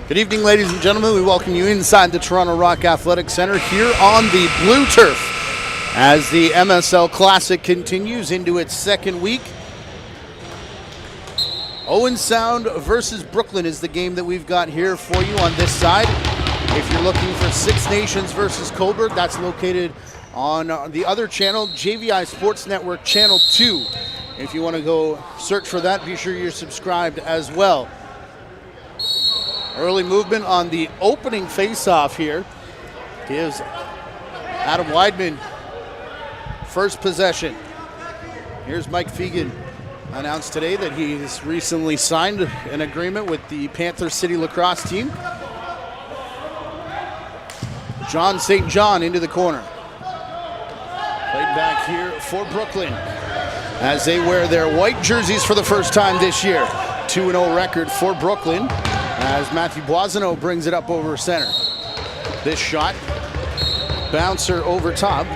Good evening, ladies and gentlemen. We welcome you inside the Toronto Rock Athletic Center here on the blue turf as the MSL Classic continues into its second week. Owen Sound versus Brooklyn is the game that we've got here for you on this side. If you're looking for Six Nations versus Coburg, that's located on the other channel, JVI Sports Network Channel 2. If you want to go search for that, be sure you're subscribed as well. Early movement on the opening face-off here gives Adam Weidman first possession. Here's Mike Fegan. Announced today that he's recently signed an agreement with the Panther City Lacrosse team. John St. John into the corner. Played back here for Brooklyn as they wear their white jerseys for the first time this year. 2-0 record for Brooklyn as Matthew Boisonneau brings it up over center. This shot, bouncer over top,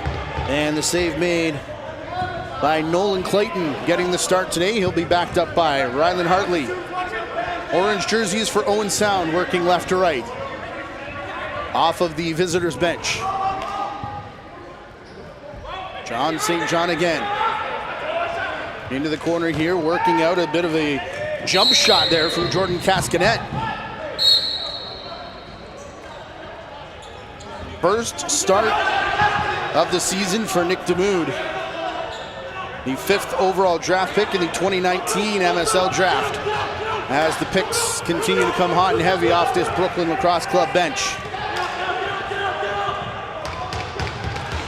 and the save made by Nolan Clayton. Getting the start today, he'll be backed up by Rylan Hartley. Orange jerseys for Owen Sound, working left to right. Off of the visitors' bench. John St. John again. Into the corner here, working out a bit of a jump shot there from Jordan Cascanet. First start of the season for Nick DeMood. The 5th overall draft pick in the 2019 MSL draft. As the picks continue to come hot and heavy off this Brooklyn Lacrosse Club bench.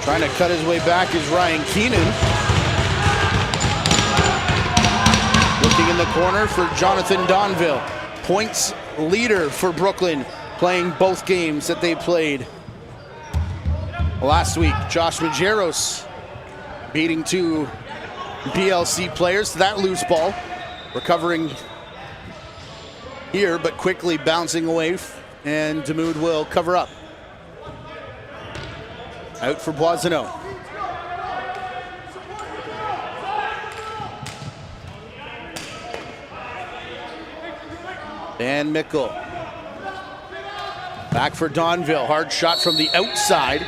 Trying to cut his way back is Ryan Keenan. Looking in the corner for Jonathan Donville. Points leader for Brooklyn, playing both games that they played last week. Josh Majeros beating two BLC players. That loose ball recovering here, but quickly bouncing away, and DeMood will cover up. Out for Boisonneau. Dan Mickle. Back for Donville. Hard shot from the outside.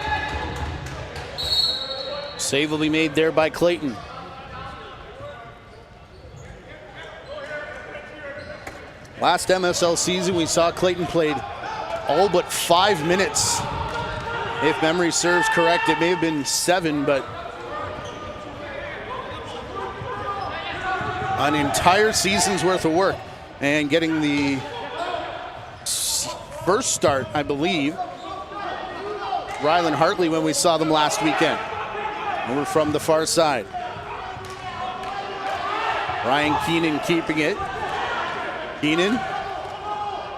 Save will be made there by Clayton. Last MSL season, we saw Clayton played all but 5 minutes. If memory serves correct, it may have been 7, but an entire season's worth of work. And getting the first start, I believe, Rylan Hartley when we saw them last weekend. Over from the far side. Ryan Keenan keeping it. Keenan,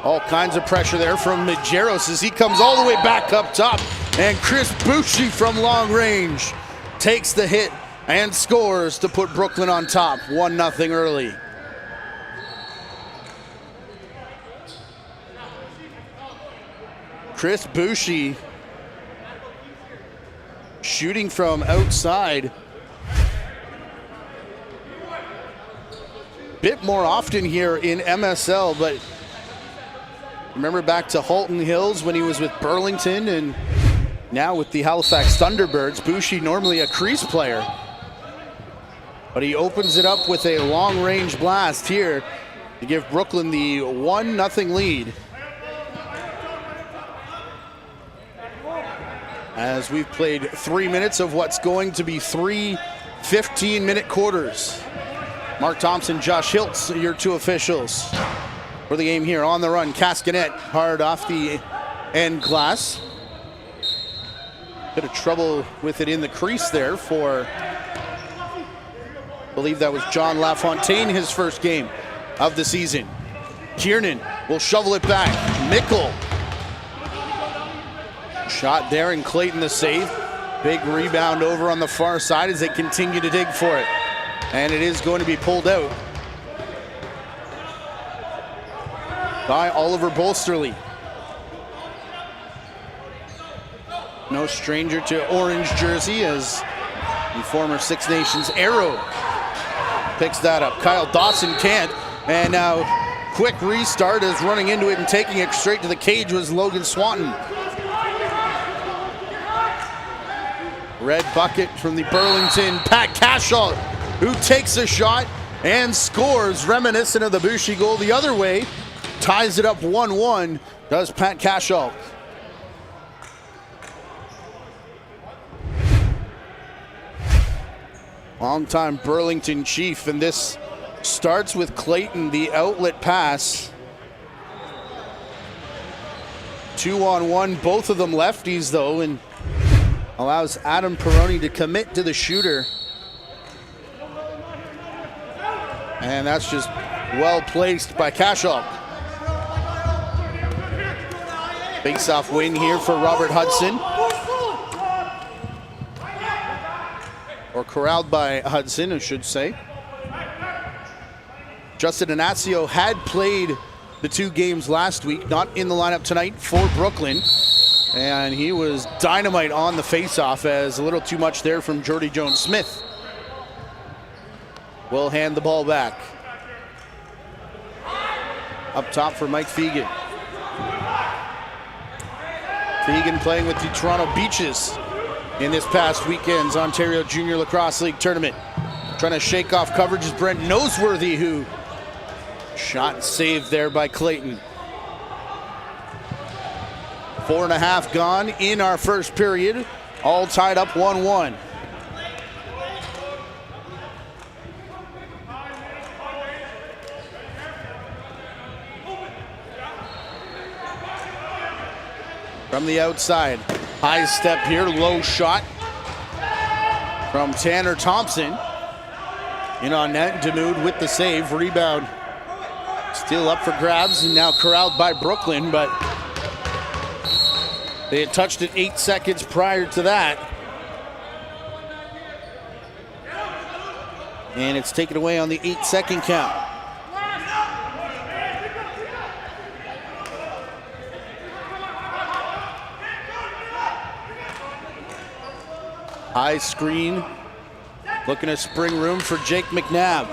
all kinds of pressure there from Majeros as he comes all the way back up top. And Chris Bucci from long range takes the hit and scores to put Brooklyn on top, 1-0 early. Chris Bucci shooting from outside. Bit more often here in MSL, but remember back to Halton Hills when he was with Burlington, and now with the Halifax Thunderbirds. Bucci normally a crease player, but he opens it up with a long-range blast here to give Brooklyn the 1-0 lead. As we've played 3 minutes of what's going to be 3 15-minute quarters. Mark Thompson, Josh Hiltz, your two officials for the game here. On the run, Cascanet hard off the end glass. Bit of trouble with it in the crease there for, I believe that was John LaFontaine, his first game of the season. Kiernan will shovel it back. Mickle. Shot there, and Clayton the save. Big rebound over on the far side as they continue to dig for it. And it is going to be pulled out by Oliver Bolsterly. No stranger to orange jersey as the former Six Nations Arrow picks that up. Kyle Dawson can't, and now quick restart as running into it and taking it straight to the cage was Logan Swanton. Red bucket from the Burlington Pat Cashall, who takes a shot and scores, reminiscent of the Boucher goal the other way. Ties it up 1-1, does Pat Cashall. Longtime Burlington Chief, and this starts with Clayton, the outlet pass. 2-on-1, both of them lefties though, and allows Adam Peroni to commit to the shooter. And that's just well placed by Cashall. Face-off win here for Robert Hudson. Or corralled by Hudson, I should say. Justin Inacio had played the 2 games last week, not in the lineup tonight for Brooklyn. And he was dynamite on the face-off, as a little too much there from Jordy Jones-Smith. Will hand the ball back. Up top for Mike Fegan. Fegan playing with the Toronto Beaches in this past weekend's Ontario Junior Lacrosse League tournament. Trying to shake off coverage is Brent Noseworthy, who shot saved there by Clayton. 4.5 gone in our first period, all tied up 1-1. From the outside, high step here, low shot from Tanner Thompson. In on net, Damoud with the save, rebound. Still up for grabs and now corralled by Brooklyn, but they had touched it 8 seconds prior to that. And it's taken away on the 8-second count. High screen, looking at spring room for Jake Mcnabb.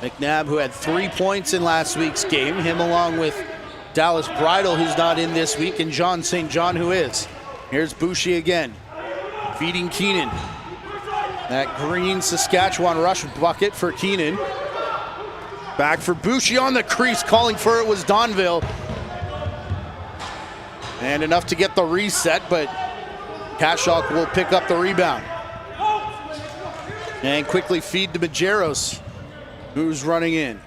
Mcnabb, who had 3 points in last week's game, him along with Dallas Bridle, who's not in this week, and John St. John, who is. Here's Boucher again, feeding Keenan. That green Saskatchewan rush bucket for Keenan. Back for Boucher on the crease, calling for it was Donville. And enough to get the reset, but Cashall will pick up the rebound. And quickly feed to Majeros, who's running in.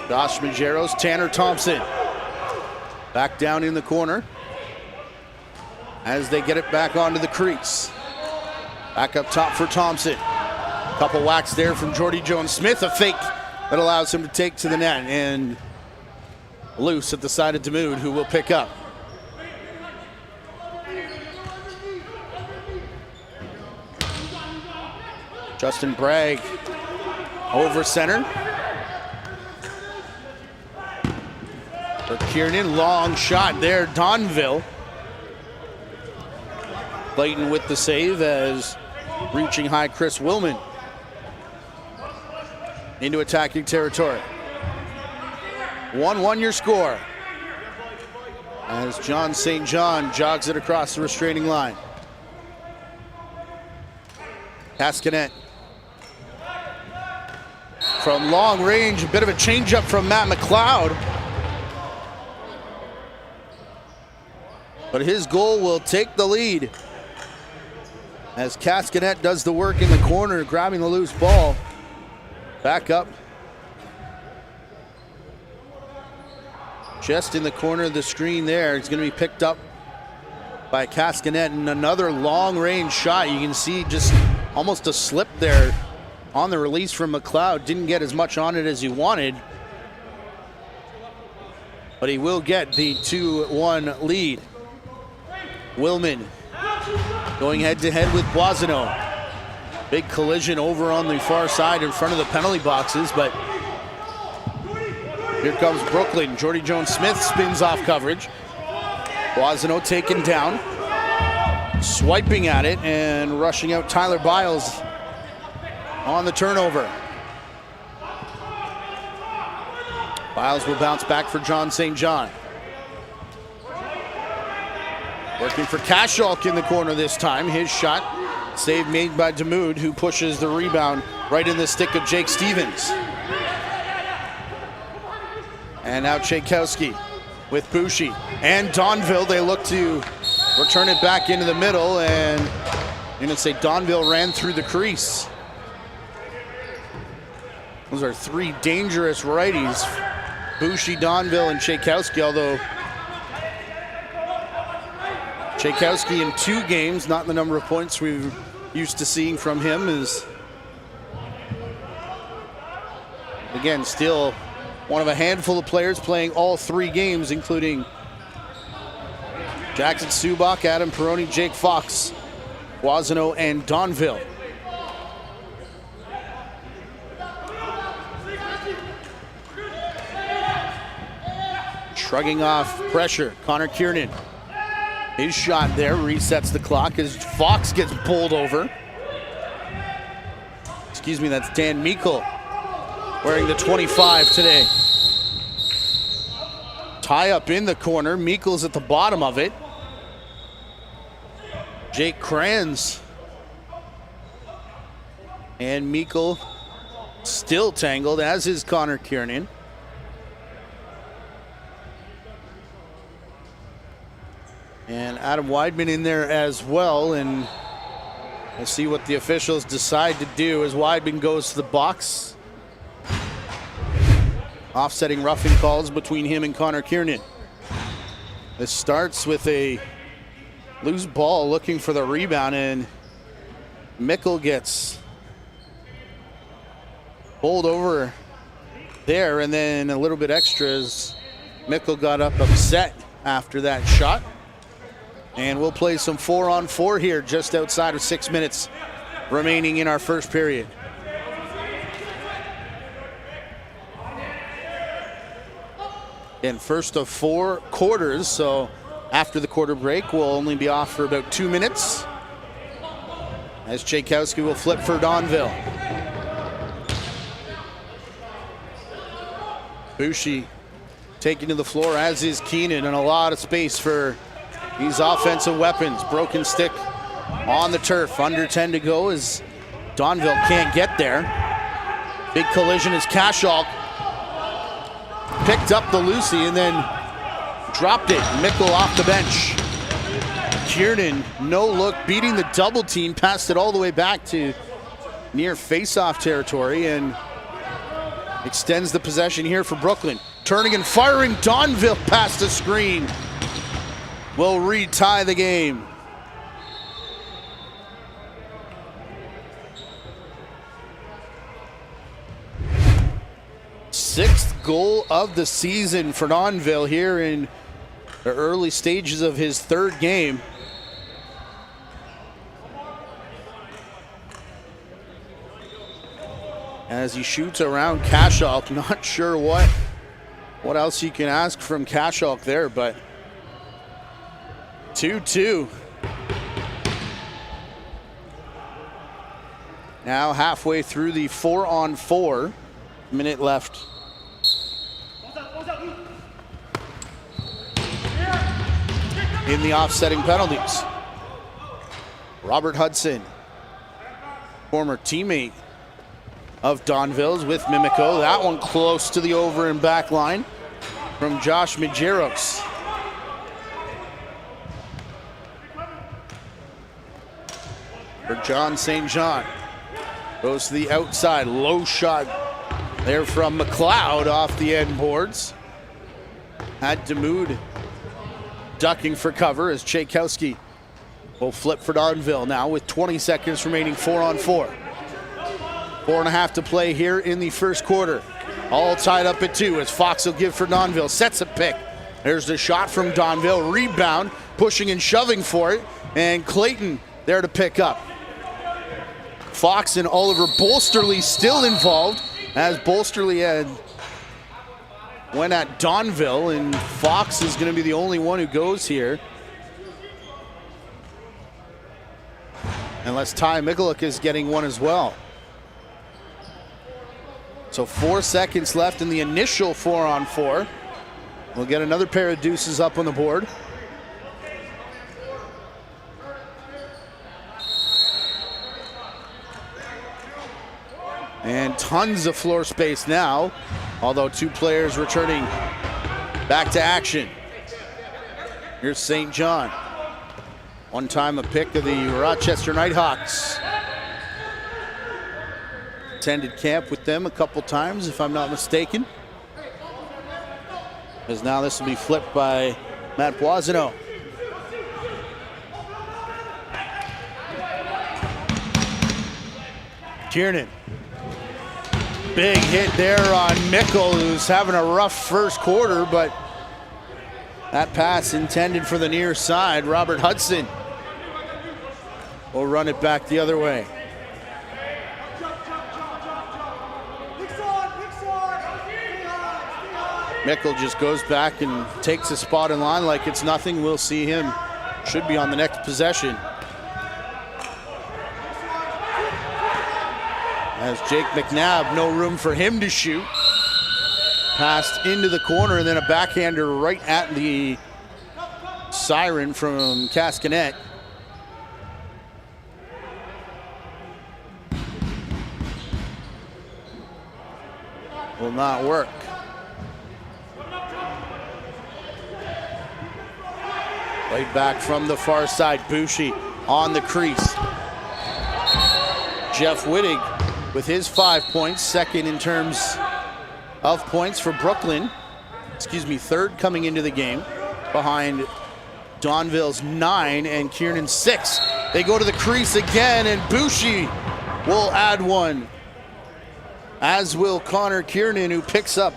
Josh Majeros, Tanner Thompson. Back down in the corner as they get it back onto the crease. Back up top for Thompson. Couple whacks there from Jordy Jones-Smith, a fake that allows him to take to the net, and loose at the side of Damoud, who will pick up. Justin Bragg over center. For Kiernan, long shot there, Donville. Clayton with the save as reaching high Chris Willman into attacking territory. 1-1 your score as John St. John jogs it across the restraining line. Cascanet from long range, a bit of a changeup from Matt McLeod. But his goal will take the lead as Cascanet does the work in the corner, grabbing the loose ball. Back up. Just in the corner of the screen there. It's going to be picked up by Cascanet, and another long-range shot. You can see just almost a slip there on the release from McLeod. Didn't get as much on it as he wanted, but he will get the 2-1 lead. Willman going head-to-head with Boisano. Big collision over on the far side in front of the penalty boxes, but here comes Brooklyn. Jordy Jones-Smith spins off coverage. Boisano taken down, swiping at it and rushing out Tyler Biles on the turnover. Biles will bounce back for John St. John. Working for Kasholk in the corner this time. His shot, save made by Damoud, who pushes the rebound right in the stick of Jake Stevens. And now Tchaikovsky with Bushi and Donville. They look to return it back into the middle, and I'm gonna say Donville ran through the crease. Those are three dangerous righties. Bushi, Donville, and Tchaikovsky, although Tchaikovsky in 2 games, not the number of points we're used to seeing from him, is again still one of a handful of players playing all 3 games, including Jackson Subak, Adam Peroni, Jake Fox, Boisano, and Donville. Shrugging off pressure, Connor Kiernan. His shot there resets the clock as Fox gets bowled over. Excuse me, that's Dan Meikle wearing the 25 today. Tie up in the corner, Meikle's at the bottom of it. Jake Kranz and Meikle still tangled, as is Connor Kiernan. And Adam Weidman in there as well, and we'll see what the officials decide to do as Weidman goes to the box. Offsetting roughing calls between him and Connor Kiernan. This starts with a loose ball looking for the rebound, and Meikle gets bowled over there, and then a little bit extra as Meikle got up upset after that shot. And we'll play some 4-on-4 here just outside of 6 minutes remaining in our first period. And first of 4 quarters, so after the quarter break, we'll only be off for about 2 minutes. As Tchaikovsky will flip for Donville. Bushi taking to the floor, as is Keenan, and a lot of space for these offensive weapons. Broken stick on the turf. Under 10 to go as Donville can't get there. Big collision as Kasholk picked up the Lucy and then dropped it. Meikle off the bench. Kiernan, no look, beating the double team, passed it all the way back to near face-off territory and extends the possession here for Brooklyn. Turning and firing, Donville past the screen. Will retie the game. Sixth goal of the season for Donville here in the early stages of his 3rd game. As he shoots around Kasholk, not sure what else you can ask from Kasholk there, but 2-2. Now halfway through the 4-on-4, minute left. In the offsetting penalties. Robert Hudson, former teammate of Donville's with Mimico. That one close to the over and back line from Josh Medeiros. For John St. John. Goes to the outside, low shot there from McLeod off the end boards. Had Damoud ducking for cover as Tchaikovsky will flip for Donville now with 20 seconds remaining, 4-on-4. 4.5 to play here in the first quarter. All tied up at 2 as Fox will give for Donville, sets a pick. There's the shot from Donville, rebound, pushing and shoving for it, and Clayton there to pick up. Fox and Oliver Bolsterly still involved as Bolsterly went at Donville, and Fox is going to be the only one who goes here. Unless Ty Mikulak is getting one as well. So 4 seconds left in the initial 4-on-4. We'll get another pair of deuces up on the board. And tons of floor space now, although 2 players returning back to action. Here's St. John. One time a pick of the Rochester Nighthawks. Attended camp with them a couple times, if I'm not mistaken. As now this will be flipped by Matt Boisano. Kiernan. Big hit there on Mickle, who's having a rough first quarter, but that pass intended for the near side. Robert Hudson will run it back the other way. Mickle just goes back and takes a spot in line like it's nothing. We'll see him. Should be on the next possession. As Jake Mcnabb, no room for him to shoot. Passed into the corner and then a backhander right at the siren from Cascanet. Will not work. Played back from the far side. Boucher on the crease. Jeff Wittig with his 5 points, second in terms of points for Brooklyn. Third coming into the game behind Donville's 9 and Kiernan's 6. They go to the crease again and Boucher will add one. As will Connor Kiernan, who picks up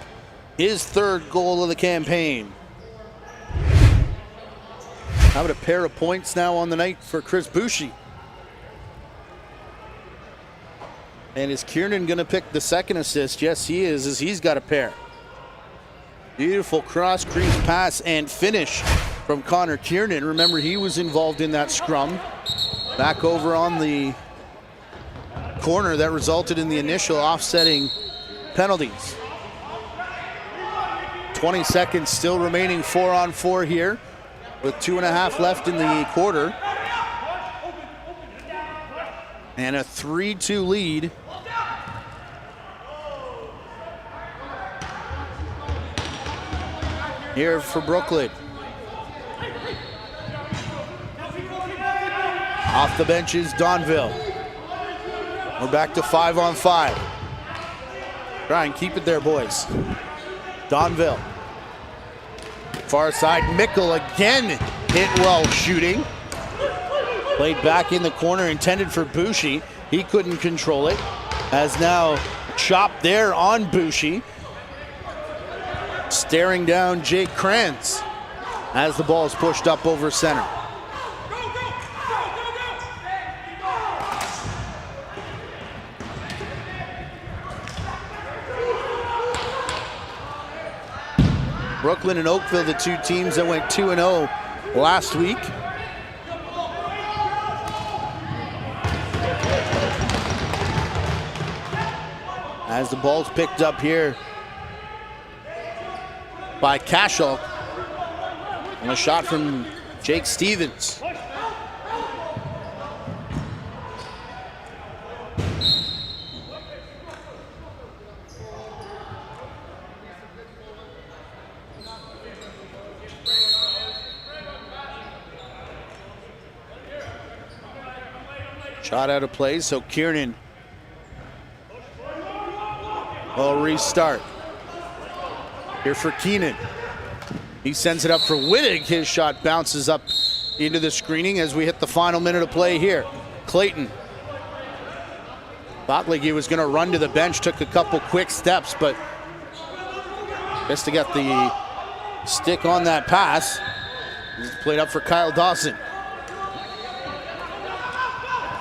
his 3rd goal of the campaign. How about a pair of points now on the night for Chris Boucher? And is Kiernan gonna pick the 2nd assist? Yes, he is, as he's got a pair. Beautiful cross crease pass and finish from Connor Kiernan. Remember, he was involved in that scrum. Back over on the corner that resulted in the initial offsetting penalties. 20 seconds still remaining, 4-on-4 here, with 2.5 left in the quarter. And a 3-2 lead. Here for Brooklyn. Off the benches, Donville. We're back to 5-on-5. Try and keep it there, boys. Donville. Far side, Mickle again hit well shooting. Played back in the corner, intended for Boucher. He couldn't control it. As now chopped there on Boucher. Staring down Jake Kranz as the ball is pushed up over center. Brooklyn and Oakville, the 2 teams that went 2-0 last week. As the ball's picked up here by Cashel, and a shot from Jake Stevens. Shot out of play, so Kiernan will restart. Here for Keenan. He sends it up for Wittig. His shot bounces up into the screening as we hit the final minute of play here. Clayton thought like he was going to run to the bench, took a couple quick steps, but just to get the stick on that pass. He's played up for Kyle Dawson.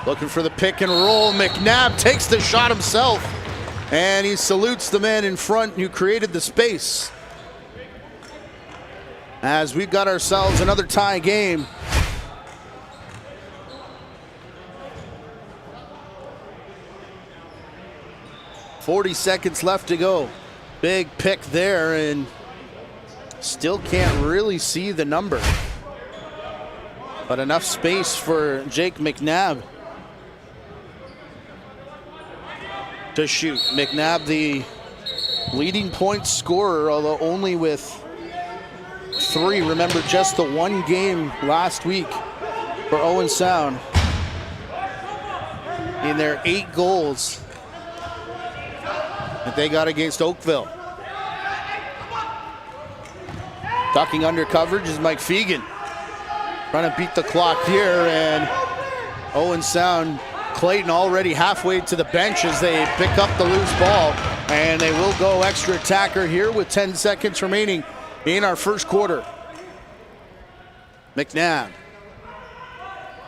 Looking for the pick and roll. Mcnabb takes the shot himself, and he salutes the man in front who created the space. As we've got ourselves another tie game. 40 seconds left to go. Big pick there, and still can't really see the number. But enough space for Jake Mcnabb to shoot. Mcnabb, the leading point scorer, although only with 3. Remember, just the 1 game last week for Owen Sound in their 8 goals that they got against Oakville. Ducking under coverage is Mike Fegan. Trying to beat the clock here, and Owen Sound, Clayton already halfway to the bench as they pick up the loose ball, and they will go extra attacker here with 10 seconds remaining in our first quarter. Mcnabb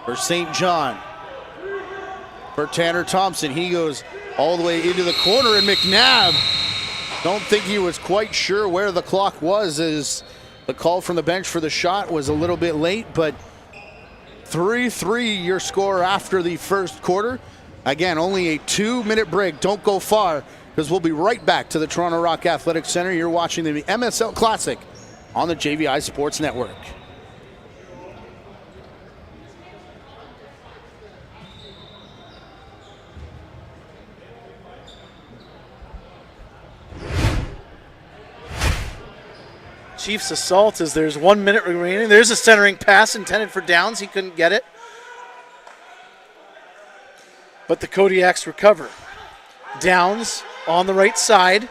for St. John. For Tanner Thompson, he goes all the way into the corner, and Mcnabb, don't think he was quite sure where the clock was, as the call from the bench for the shot was a little bit late, but 3-3 your score after the first quarter. Again, only a 2-minute break. Don't go far, because we'll be right back to the Toronto Rock Athletic Center. You're watching the MSL Classic on the JVI Sports Network. Chiefs assault as there's 1 minute remaining. There's a centering pass intended for Downs. He couldn't get it. But the Kodiaks recover. Downs on the right side.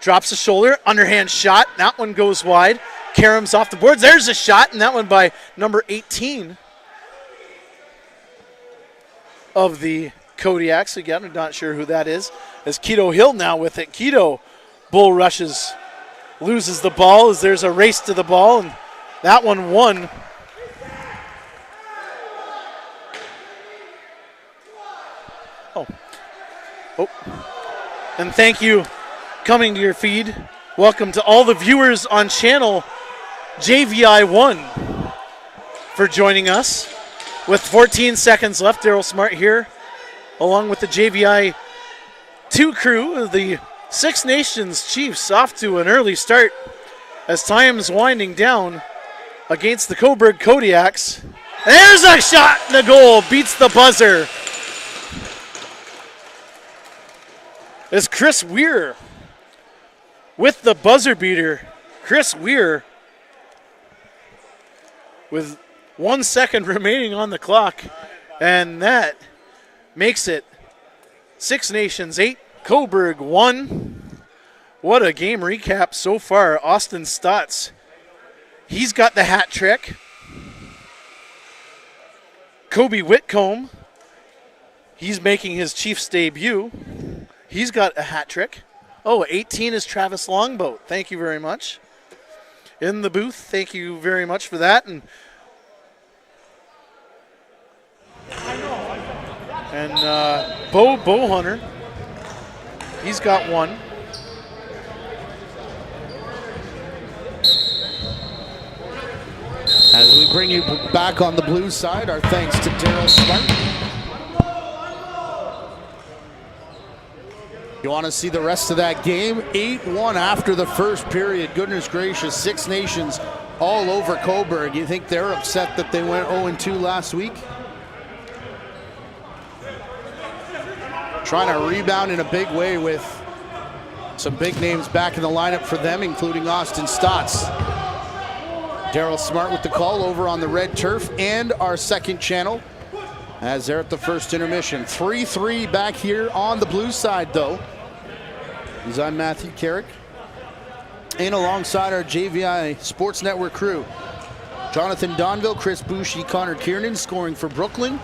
Drops the shoulder. Underhand shot. That one goes wide. Karam's off the boards. There's a shot, and that one by number 18 of the Kodiaks. Again, I'm not sure who that is. As Keto Hill now with it. Keto bull rushes. Loses the ball as there's a race to the ball, and that one won. Oh. And thank you, coming to your feed. Welcome to all the viewers on channel JVI 1 for joining us. With 14 seconds left, Daryl Smart here, along with the JVI 2 crew, the Six Nations Chiefs off to an early start as time's winding down against the Coburg Kodiaks. And there's a shot, and the goal beats the buzzer. As Chris Weir with the buzzer beater. Chris Weir with 1 second remaining on the clock, and that makes it Six Nations 8. Coburg 1. What a game recap so far. Austin Stotts, he's got the hat trick. Kobe Whitcomb, he's making his Chiefs debut. He's got a hat trick. Oh, 18 is Travis Longboat. Thank you very much. In the booth, thank you very much for that. And Bo Hunter, he's got 1. As we bring you back on the blue side, our thanks to Daryl Smart. You want to see the rest of that game? 8-1 after the first period. Goodness gracious, Six Nations all over Coburg. You think they're upset that they went 0-2 last week? Trying to rebound in a big way with some big names back in the lineup for them, including Austin Stotts. Daryl Smart with the call over on the red turf and our second channel as they're at the first intermission. 3-3 back here on the blue side, though. As I'm Matthew Carrick, and alongside our JVI Sports Network crew, Jonathan Donville, Chris Bouchy, Connor Kiernan scoring for Brooklyn,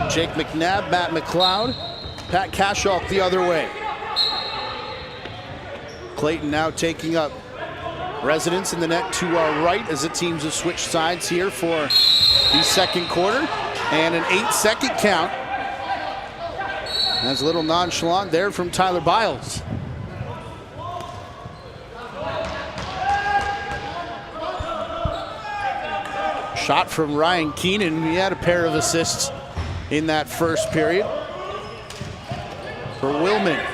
Jake Mcnabb, Matt McLeod, Pat Cashalk the other way. Clayton now taking up residence in the net to our right as the teams have switched sides here for the second quarter, and an 8-second count. That's a little nonchalant there from Tyler Biles. Shot from Ryan Keenan. He had a pair of assists in that first period. For Willman,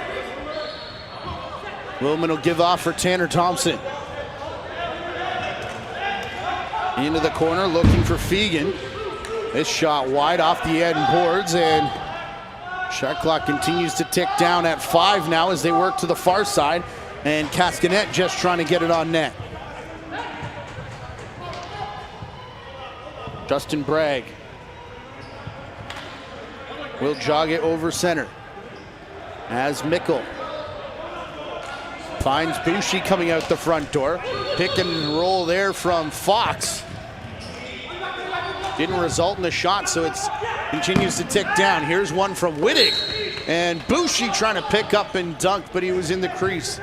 Wilman will give off for Tanner Thompson. Into the corner, looking for Fegan. This shot wide off the end boards, and shot clock continues to tick down at 5 now as they work to the far side, and Cascanet just trying to get it on net. Justin Bragg will jog it over center as Mickle finds Bushi coming out the front door. Pick and roll there from Fox. Didn't result in a shot, so it continues to tick down. Here's one from Wittig. And Bushi trying to pick up and dunk, but he was in the crease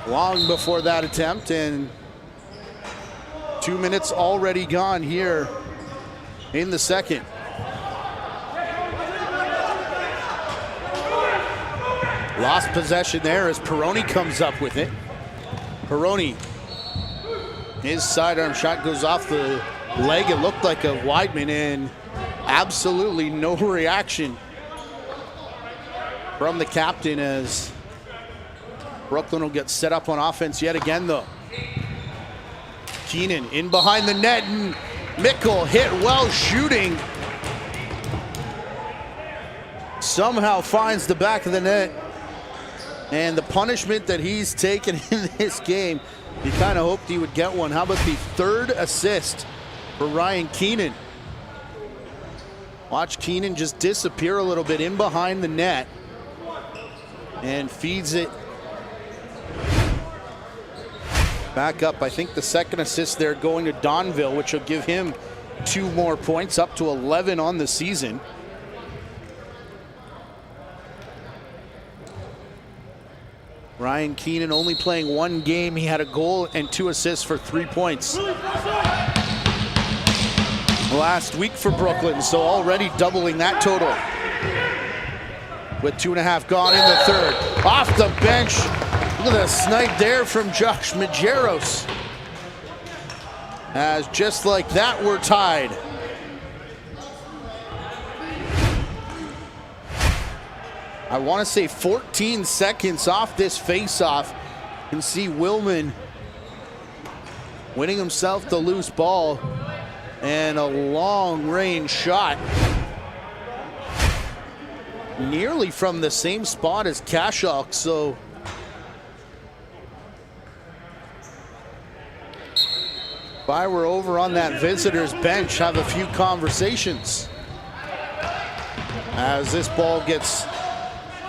long before that attempt. And 2 minutes already gone here in the second. Lost possession there as Peroni comes up with it. Peroni, his sidearm shot goes off the leg. It looked like a Weidman, and absolutely no reaction from the captain as Brooklyn will get set up on offense yet again though. Keenan in behind the net, and Mickle hit well shooting. Somehow finds the back of the net. And the punishment that he's taken in this game, you kind of hoped he would get one. How about the third assist for Ryan Keenan? Watch Keenan just disappear a little bit in behind the net and feeds it back up. I think the second assist there going to Donville, which will give him 2 more points, up to 11 on the season. Ryan Keenan only playing 1 game. He had a goal and 2 assists for 3 points last week for Brooklyn, so already doubling that total. With 2.5 gone in the third. Off the bench. Look at the snipe there from Josh Majeros. As just like that, we're tied. I want to say 14 seconds off this face-off. You can see Wilman winning himself the loose ball, and a long-range shot nearly from the same spot as Kashok. So if I were over on that visitors bench, have a few conversations as this ball gets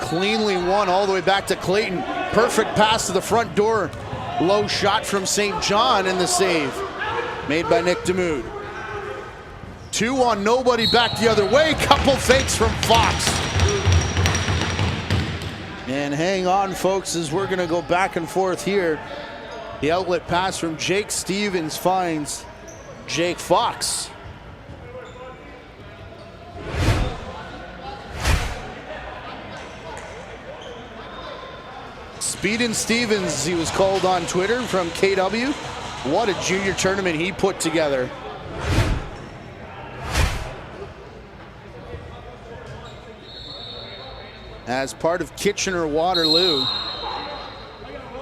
cleanly won all the way back to Clayton. Perfect pass to the front door. Low shot from St. John, and the save made by Nick DeMood. 2 on nobody, back the other way. Couple fakes from Fox. And hang on, folks, as we're gonna go back and forth here. The outlet pass from Jake Stevens finds Jake Fox. Speedin' Stevens, he was called on Twitter from KW. What a junior tournament he put together. As part of Kitchener-Waterloo,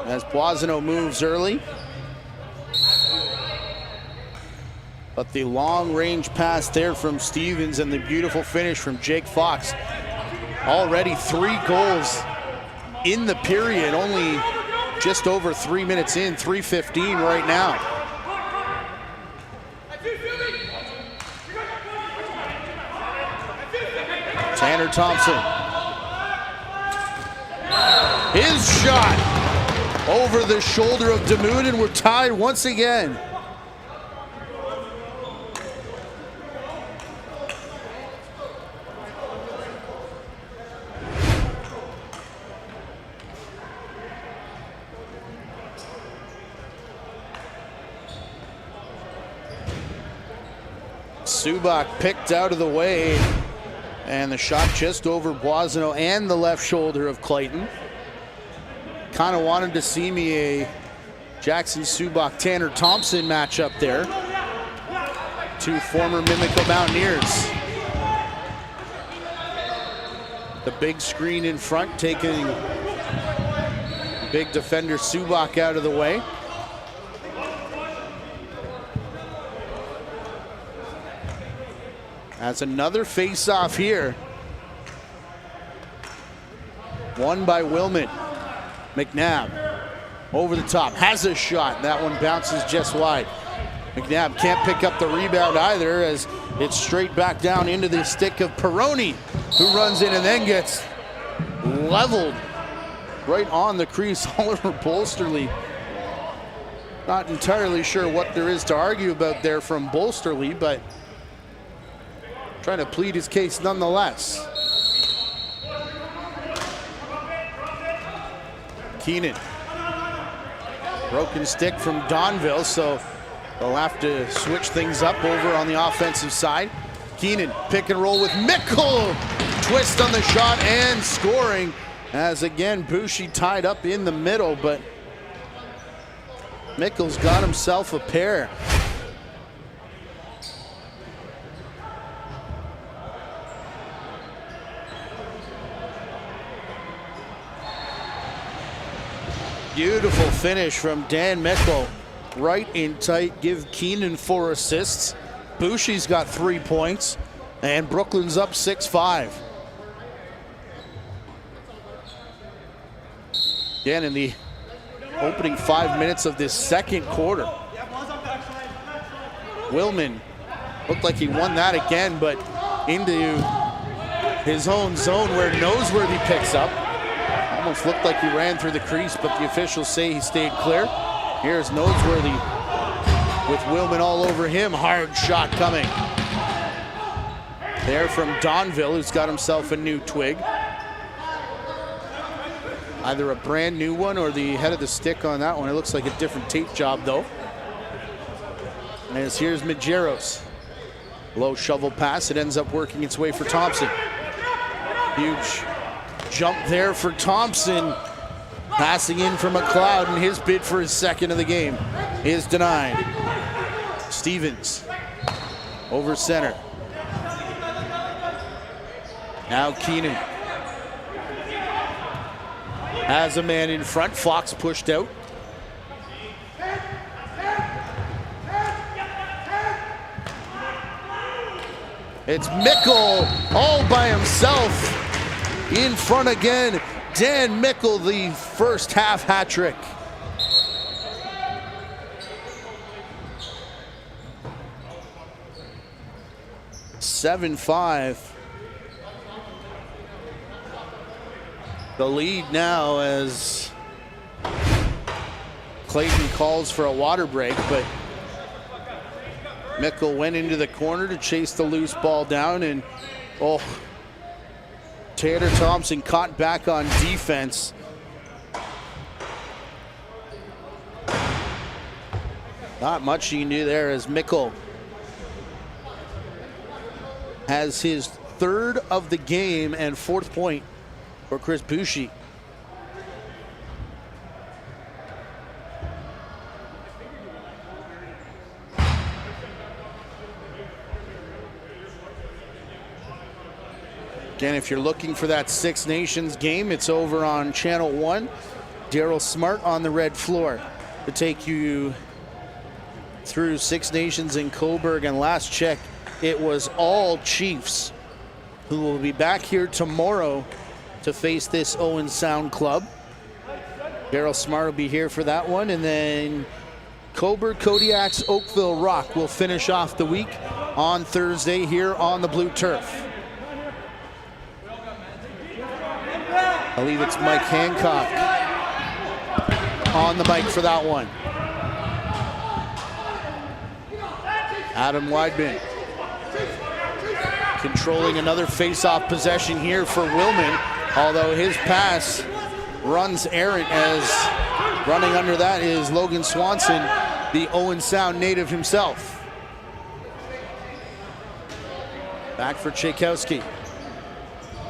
as Boisano moves early. But the long-range pass there from Stevens and the beautiful finish from Jake Fox. Already 3 goals in the period, only just over 3 minutes in, 3:15 right now. Tanner Thompson. His shot over the shoulder of DeMood, and we're tied once again. Subak picked out of the way, and the shot just over Boisano and the left shoulder of Clayton. Kind of wanted to see me a Jackson Subak, Tanner Thompson matchup there. 2 former Mimico Mountaineers. The big screen in front taking big defender Subak out of the way. That's another face-off here. Won by Wilman. Mcnabb over the top, has a shot. That one bounces just wide. Mcnabb can't pick up the rebound either, as it's straight back down into the stick of Peroni, who runs in and then gets leveled right on the crease. Oliver Bolsterly. Not entirely sure what there is to argue about there from Bolsterly, but trying to plead his case nonetheless. Keenan. Broken stick from Donville, so they'll have to switch things up over on the offensive side. Keenan, pick and roll with Mickle. Twist on the shot and scoring, as again Bushi tied up in the middle, but Mickle's got himself a pair. Beautiful finish from Dan Mickle. Right in tight, give Keenan 4 assists. Bushi's got 3 points, and Brooklyn's up 6-5. Again, in the opening 5 minutes of this second quarter, Wilman looked like he won that again, but into his own zone where Noseworthy picks up. Almost looked like he ran through the crease, but the officials say he stayed clear. Here's Noseworthy with Wilman all over him. Hard shot coming there from Donville, who's got himself a new twig. Either a brand new one or the head of the stick on that one. It looks like a different tape job though. And as here's Majeros. Low shovel pass, it ends up working its way for Thompson. Huge jump there for Thompson. Passing in from McLeod, and his bid for his second of the game is denied. Stevens over center. Now Keenan has a man in front. Fox pushed out. It's Mickle all by himself in front again. Dan Mickle, the first half hat trick. (7-5). The lead now as Clayton calls for a water break, but Mickle went into the corner to chase the loose ball down, and Tanner Thompson caught back on defense. Not much he knew there, as Mickle has his 3rd of the game and 4th point for Chris Bushi. Again, if you're looking for that Six Nations game, it's over on Channel 1. Daryl Smart on the red floor to take you through Six Nations in Cobourg. And last check, it was all Chiefs, who will be back here tomorrow to face this Owen Sound club. Daryl Smart will be here for that one. And then Cobourg, Kodiak's Oakville Rock will finish off the week on Thursday here on the blue turf. I believe it's Mike Hancock on the mic for that one. Adam Weidman controlling another face-off possession here for Wilman, although his pass runs errant, as running under that is Logan Swanson, the Owen Sound native himself. Back for Tchaikovsky.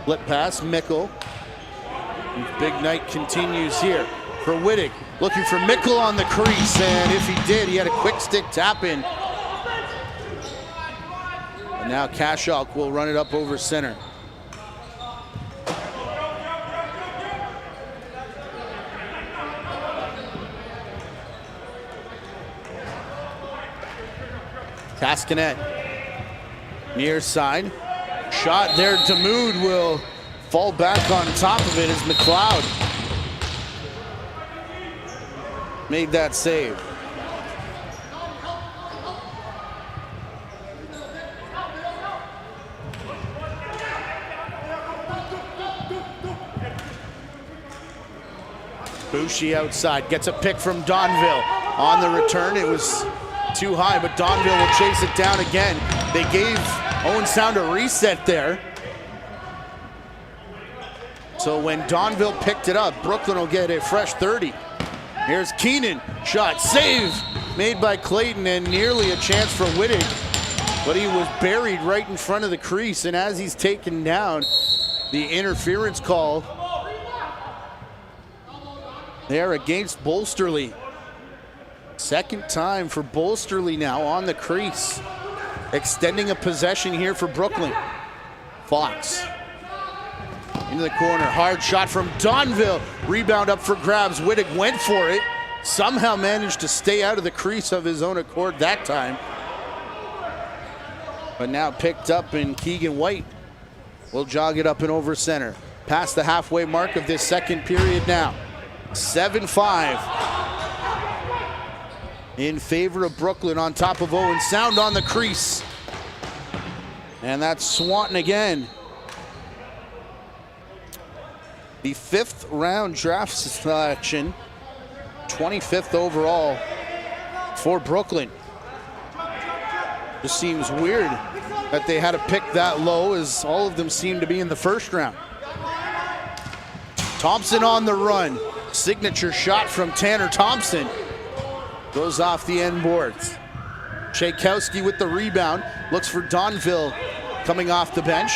Flip pass, Mickle. Big night continues here for Wittig. Looking for Mickle on the crease, and if he did, he had a quick stick tap in. And now Kashalk will run it up over center. Castanet, near side. Shot there, Damoud will fall back on top of it as McLeod made that save. Bushi outside, gets a pick from Donville. On the return, it was too high, but Donville will chase it down again. They gave Owen Sound a reset there. So when Donville picked it up, Brooklyn will get a fresh 30. Here's Keenan, shot, save made by Clayton, and nearly a chance for Wittig, but he was buried right in front of the crease, and as he's taken down, the interference call there against Bolsterly. Second time for Bolsterly now on the crease, extending a possession here for Brooklyn. Fox into the corner, hard shot from Donville. Rebound up for grabs. Wittig went for it, somehow managed to stay out of the crease of his own accord that time. But now picked up, and Keegan White will jog it up and over center. Past the halfway mark of this second period now. 7-5 in favor of Brooklyn on top of Owen Sound on the crease. And that's Swanton again. The 5th round draft selection, 25th overall for Brooklyn. Just seems weird that they had to pick that low, as all of them seem to be in the first round. Thompson on the run. Signature shot from Tanner Thompson. Goes off the end boards. Shaykowski with the rebound. Looks for Donville coming off the bench.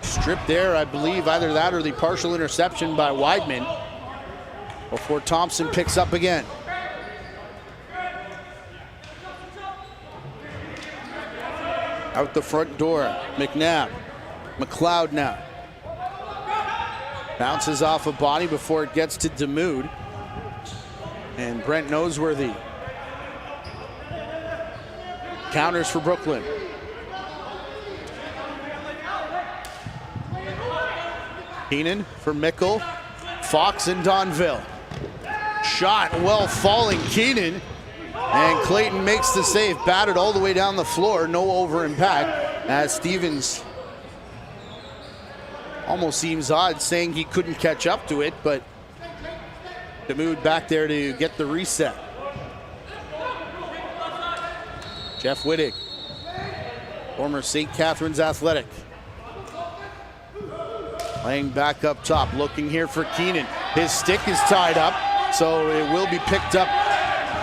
Stripped there, I believe, either that or the partial interception by Weidman, before Thompson picks up again. Out the front door, McNabb. McLeod now. Bounces off a body before it gets to Damoud. And Brent Noseworthy counters for Brooklyn. Keenan for Mickle, Fox and Donville. Shot well falling Keenan, and Clayton makes the save. Batted all the way down the floor, no over impact, as Stevens almost seems odd saying he couldn't catch up to it, but Damoud back there to get the reset. Jeff Wittig, former St. Catharines Athletic. Laying back up top, looking here for Keenan. His stick is tied up, so it will be picked up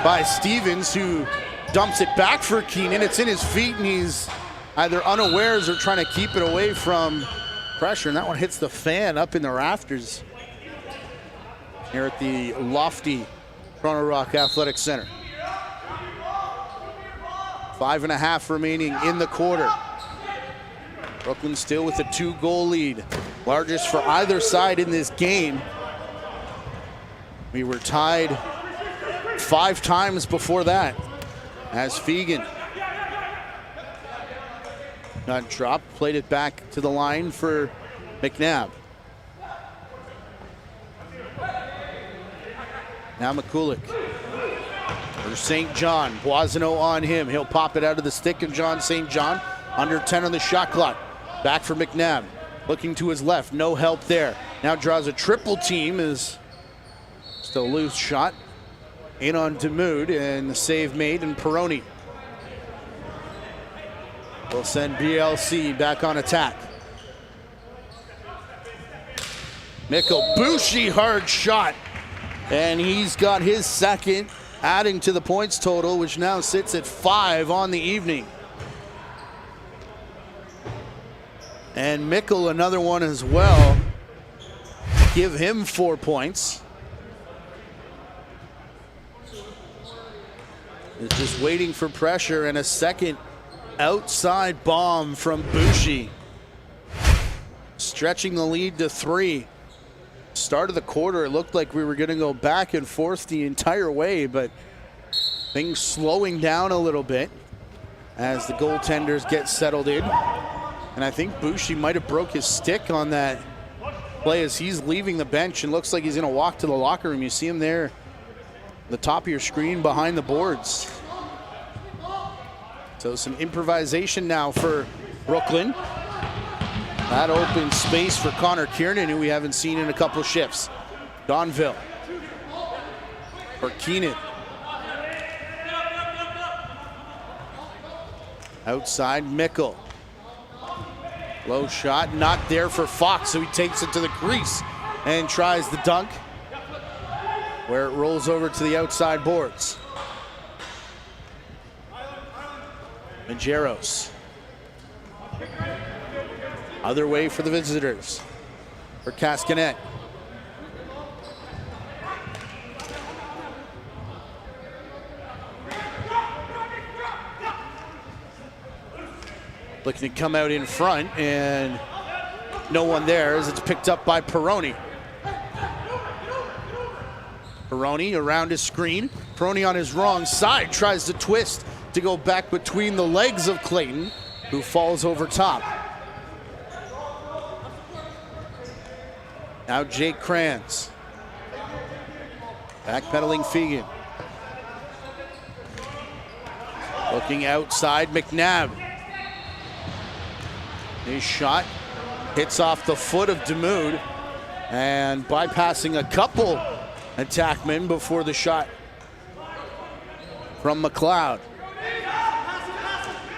by Stevens, who dumps it back for Keenan. It's in his feet, and he's either unawares or trying to keep it away from pressure, and that one hits the fan up in the rafters here at the lofty Toronto Rock Athletic Center. 5.5 remaining in the quarter. Brooklyn still with a 2-goal lead, largest for either side in this game. We were tied 5 times before that, as Fegan got dropped, played it back to the line for McNabb. Now McCulloch for St. John. Boisano on him. He'll pop it out of the stick of John St. John. Under 10 on the shot clock. Back for McNabb. Looking to his left. No help there. Now draws a triple team. Is still a loose shot. In on Damoud, and the save made, and Peroni will send BLC back on attack. Mickle, Bushi, hard shot. And he's got his second, adding to the points total, which now sits at 5 on the evening. And Mickle, another one as well. Give him 4 points. Is just waiting for pressure, and a second outside bomb from Bushi, stretching the lead to 3. Start of the quarter, it looked like we were going to go back and forth the entire way, but Things slowing down a little bit as the goaltenders get settled in. And I think Bushi might have broke his stick on that play as he's leaving the bench and looks like he's going to walk to the locker room. You see him there, the top of your screen behind the boards. So some improvisation now for Brooklyn. That opens space for Connor Kiernan, who we haven't seen in a couple of shifts. Donville for Keenan. Outside Mickle. Low shot, not there for Fox, so he takes it to the crease and tries the dunk, where it rolls over to the outside boards. Majeros. Other way for the visitors. For Cascanet. Looking to come out in front, and no one there as it's picked up by Peroni. Peroni around his screen. Peroni on his wrong side tries to twist to go back between the legs of Clayton, who falls over top. Now Jake Kranz. Backpedaling Fegan. Looking outside, Mcnabb. His shot hits off the foot of Demude and bypassing a couple attackmen before the shot from McLeod.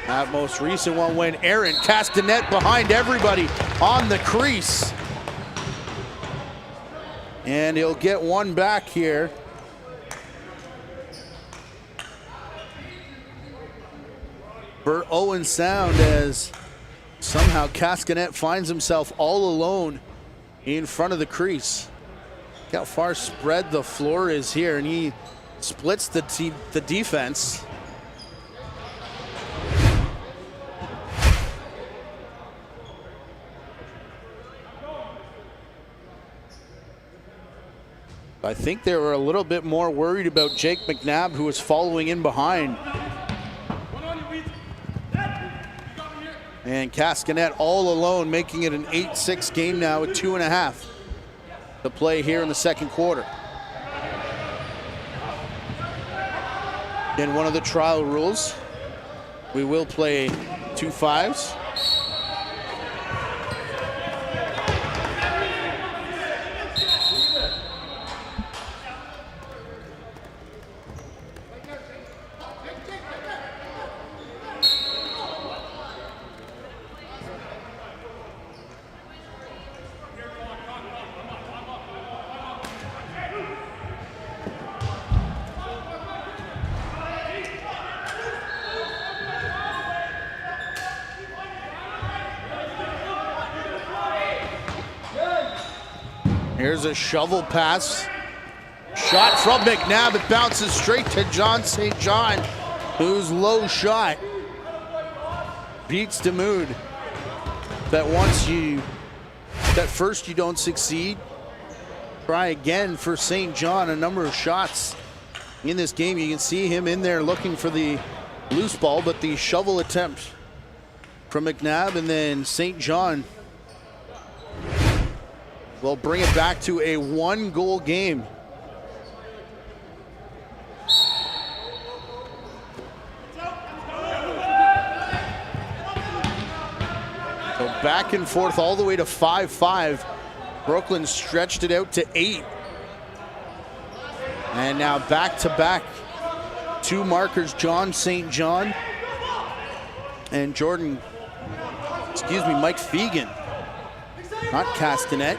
That most recent one went errant. Castanet behind everybody on the crease. And he'll get one back here. For Owen Sound, as somehow Cascanet finds himself all alone in front of the crease. Look how far spread the floor is here, and he splits the defense. I think they were a little bit more worried about Jake Mcnabb, who was following in behind. And Cascanet all alone, making it an 8-6 game now with 2.5 to play here in the second quarter. In one of the trial rules, we will play 2 5s. Here's a shovel pass. Shot from Mcnabb. It bounces straight to John St. John, whose low shot beats Demude. That first you don't succeed, try again for St. John. A number of shots in this game. You can see him in there looking for the loose ball, but the shovel attempt from Mcnabb, and then St. John will bring it back to a 1-goal game. So back and forth all the way to 5-5. Brooklyn stretched it out to 8. And now back-to-back 2 markers, John St. John and Mike Fegan, not Castanet.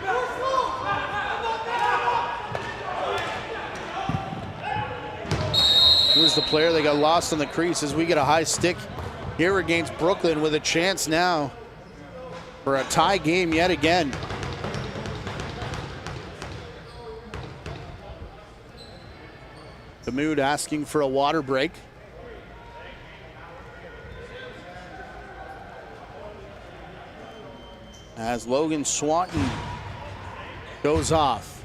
Who's the player that got lost on the crease as we get a high stick here against Brooklyn with a chance now for a tie game yet again. Demude asking for a water break. As Logan Swanton goes off.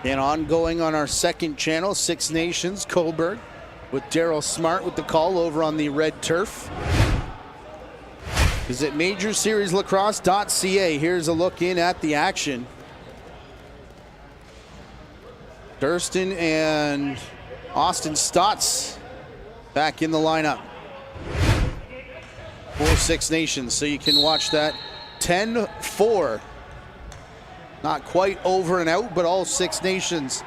And ongoing on our second channel, Six Nations, Coburg, with Daryl Smart with the call over on the red turf. Visit MajorSeriesLacrosse.ca. Here's a look in at the action. Durston and Austin Stotts back in the lineup for Six Nations. So you can watch that 10-4. Not quite over and out, but all Six Nations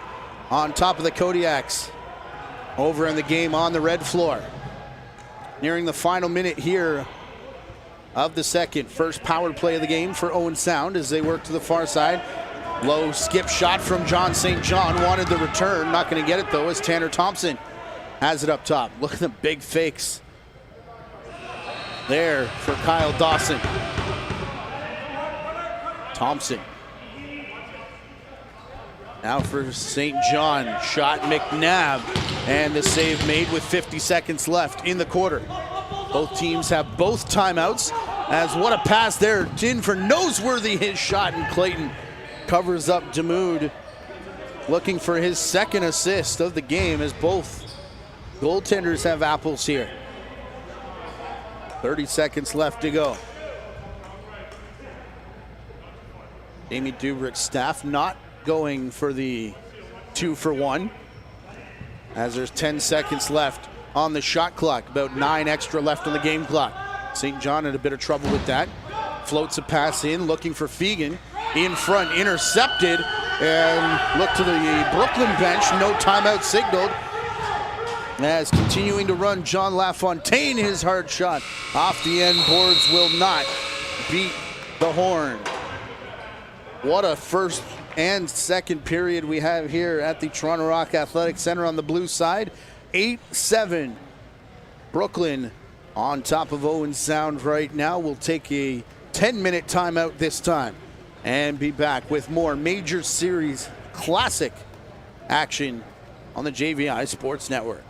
on top of the Kodiaks over in the game on the red floor. Nearing the final minute here of the second. First powered play of the game for Owen Sound as they work to the far side. Low skip shot from John St. John. Wanted the return. Not going to get it, though, as Tanner Thompson has it up top. Look at the big fakes there for Kyle Dawson. Thompson. Now for St. John. Shot Mcnabb. And the save made with 50 seconds left in the quarter. Both teams have both timeouts. As what a pass there. In for Noseworthy, his shot, and Clayton covers up Damoud, looking for his second assist of the game as both goaltenders have apples here. 30 seconds left to go. Amy Dubrick's staff not going for the 2-for-1 as there's 10 seconds left on the shot clock. About 9 extra left on the game clock. St. John in a bit of trouble with that. Floats a pass in, looking for Fegan. In front, intercepted, and look to the Brooklyn bench. No timeout signaled. As continuing to run, John LaFontaine, his hard shot off the end boards will not beat the horn. What a first and second period we have here at the Toronto Rock Athletic Center on the blue side. 8-7. Brooklyn on top of Owen Sound right now. We'll take a 10-minute timeout this time and be back with more Major Series Classic action on the JVI Sports Network.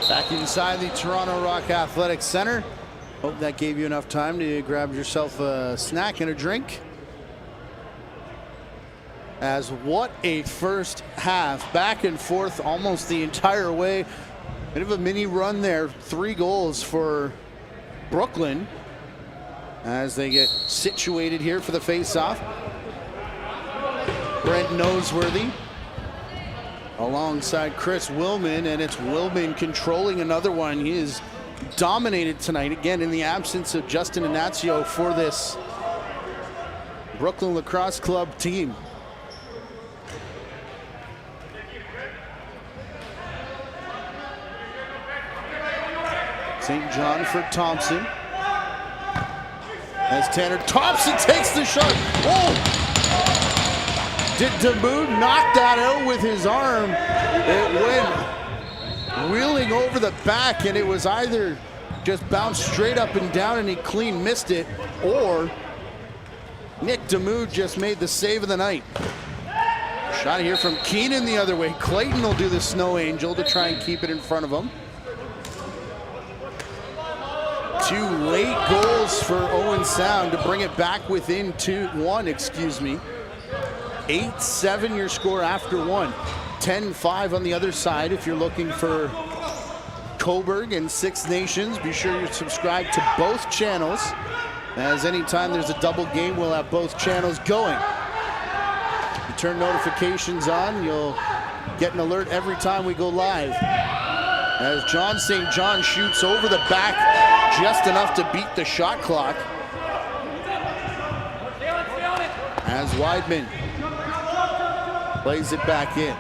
Back inside the Toronto Rock Athletic Center. Hope that gave you enough time to grab yourself a snack and a drink. As what a first half, back and forth almost the entire way. Bit of a mini run there, 3 goals for Brooklyn as they get situated here for the face-off. Brent Noseworthy alongside Chris Willman, and it's Willman controlling another one. He is dominated tonight, again in the absence of Justin Ignacio for this Brooklyn Lacrosse Club team. St. John for Thompson. As Tanner Thompson takes the shot. Whoa! Did Damoud knock that out with his arm? It went wheeling over the back, and it was either just bounced straight up and down and he clean missed it, or Nick Damoud just made the save of the night. Shot here from Keenan the other way. Clayton will do the snow angel to try and keep it in front of him. 2 late goals for Owen Sound to bring it back within 1, excuse me. 8-7 your score after 1. 10-5 on the other side. If you're looking for Coburg and Six Nations, be sure you're subscribed to both channels, as anytime there's a double game, we'll have both channels going. You turn notifications on, you'll get an alert every time we go live. As John St. John shoots over the back just enough to beat the shot clock. As Weidman plays it back in.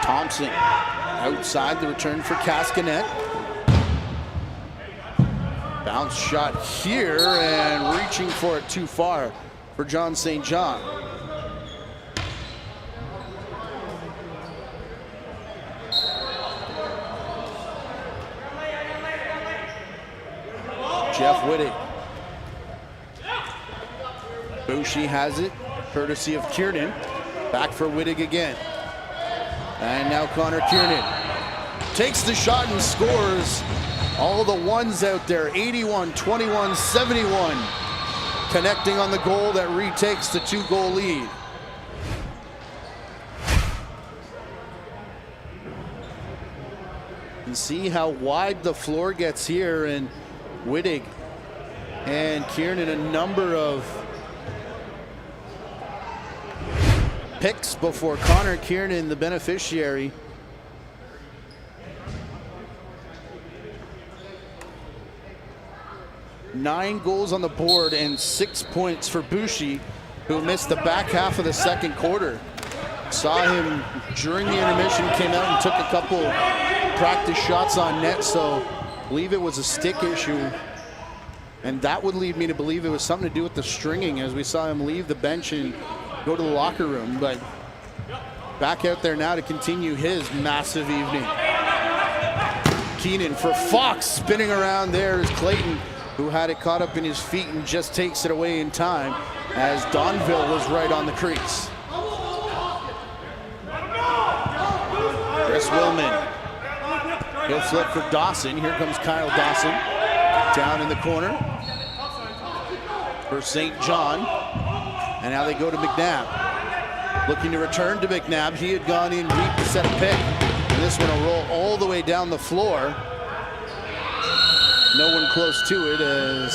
Thompson outside, the return for Cascanet. Bounce shot here, and reaching for it too far for John St. John. Jeff Wittig. Bushi has it, courtesy of Kiernan. Back for Wittig again. And now Connor Kiernan takes the shot and scores. All the ones out there, 81, 21, 71. Connecting on the goal that retakes the 2-goal lead. And see how wide the floor gets here, and Wittig and Kiernan a number of picks before Connor Kiernan, the beneficiary. Nine goals on the board and 6 points for Bushi, who missed the back half of the second quarter. Saw him during the intermission, came out and took a couple practice shots on net, so I believe it was a stick issue. And that would lead me to believe it was something to do with the stringing, as we saw him leave the bench and go to the locker room. But back out there now to continue his massive evening. Keenan for Fox, spinning around there is Clayton, who had it caught up in his feet and just takes it away in time, as Donville was right on the crease. Chris Willman. He'll flip for Dawson. Here comes Kyle Dawson. Down in the corner for St. John. And now they go to Mcnabb. Looking to return to Mcnabb. He had gone in deep to set a pick. And this one will roll all the way down the floor. No one close to it as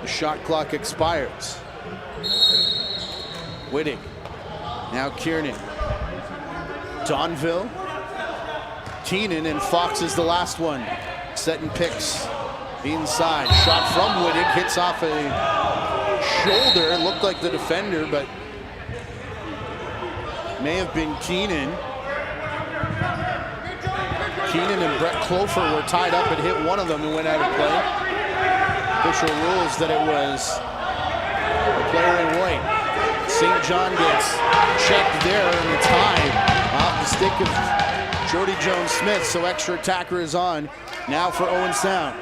the shot clock expires. Wittig. Now Kiernan. Donville. Keenan, and Fox is the last one. Setting picks inside. Shot from Wittig, hits off a shoulder. It looked like the defender, but may have been Keenan. Keenan and Brett Clofer were tied up and hit one of them and went out of play. Official rules that it was a player in white. St. John gets checked there, and it's high off the stick of Jody Jones-Smith, so extra attacker is on now for Owen Sound.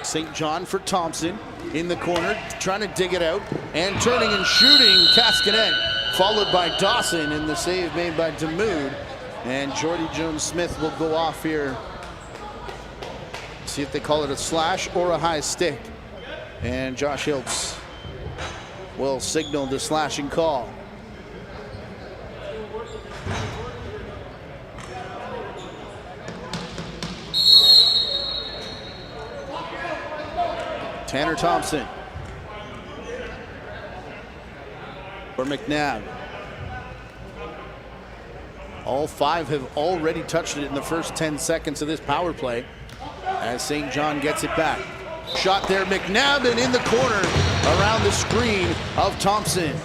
St. John for Thompson in the corner, trying to dig it out, and turning and shooting, Cascanet, followed by Dawson, and the save made by Damoud. And Jordy Jones-Smith will go off here. See if they call it a slash or a high stick. And Josh Hiltz will signal the slashing call. Tanner Thompson for Mcnabb. All five have already touched it in the first 10 seconds of this power play as St. John gets it back. Shot there, Mcnabb, and in the corner around the screen of Thompson.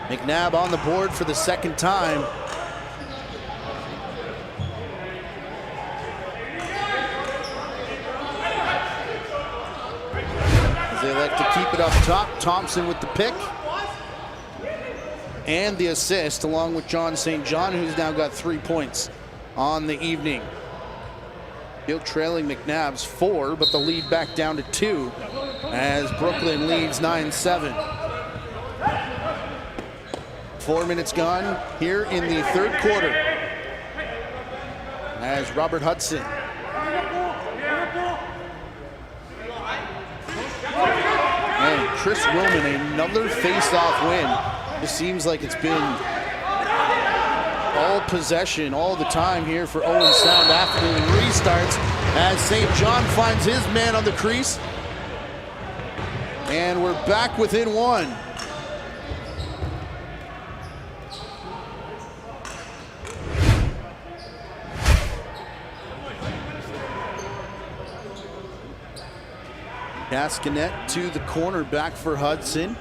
Mcnabb on the board for the second time. As they like to keep it up top, Thompson with the pick and the assist, along with John St. John, who's now got 3 points on the evening. Still trailing McNabb's 4, but the lead back down to 2 as Brooklyn leads 9-7. 4 minutes gone here in the third quarter as Robert Hudson and Chris Willman, another face-off win. It seems like it's been all possession all the time here for Owen Sound after the restarts as St. John finds his man on the crease. And we're back within 1. Gasconet to the corner, back for Hudson.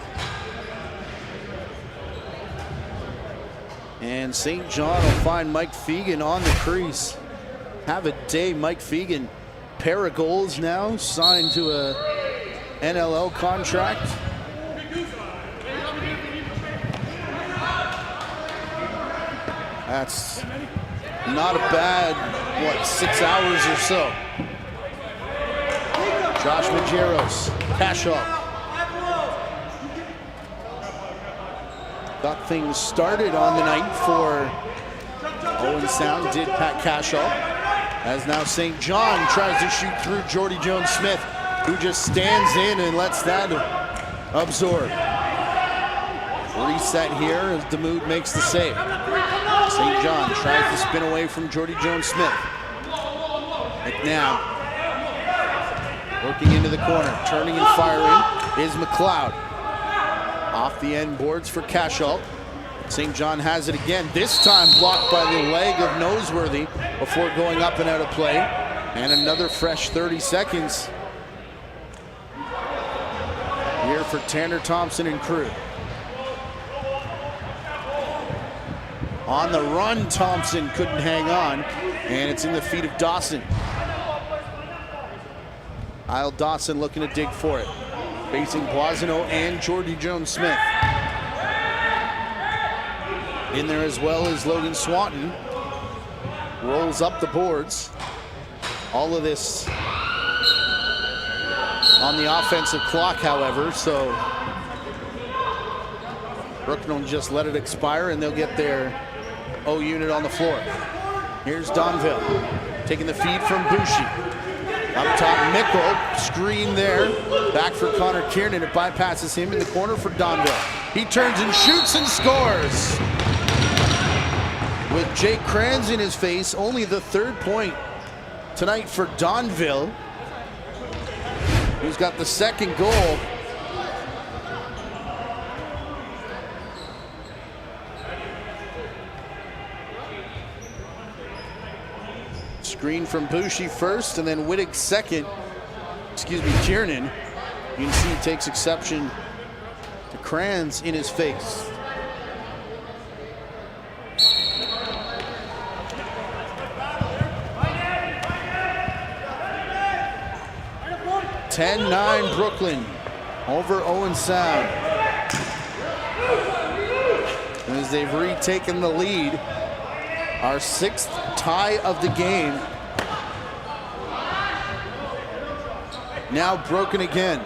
And St. John will find Mike Fegan on the crease. Have a day, Mike Fegan. Pair of goals now, signed to a NLL contract. That's not a bad, 6 hours or so. Josh Majeros, Cashel. Got things started on the night for Owen Sound, did Pat Cashel. As now St. John tries to shoot through Jordy Jones-Smith, who just stands in and lets that absorb. Reset here as Damoud makes the save. St. John tries to spin away from Jordy Jones-Smith. Mcnabb working into the corner, turning and firing is McLeod. Off the end boards for Cashel. St. John has it again, this time blocked by the leg of Noseworthy before going up and out of play. And another fresh 30 seconds here for Tanner Thompson and crew. On the run, Thompson couldn't hang on, and it's in the feet of Dawson. Kyle Dawson looking to dig for it. Facing Boisano and Jordy Jones-Smith. In there as well as Logan Swanton. Rolls up the boards. All of this on the offensive clock, however, so Brooklyn will just let it expire and they'll get their O unit on the floor. Here's Donville taking the feed from Bushi. Up top, Mickle, screen there. Back for Connor Kiernan. It bypasses him in the corner for Donville. He turns and shoots and scores. With Jake Kranz in his face, only the 3rd point tonight for Donville, who's got the 2nd goal. Screen from Bushi first, and then Wittig second. Kiernan. You can see he takes exception to Kranz in his face. (10-9) Brooklyn over Owen Sound. As they've retaken the lead. Our 6th tie of the game. Now broken again.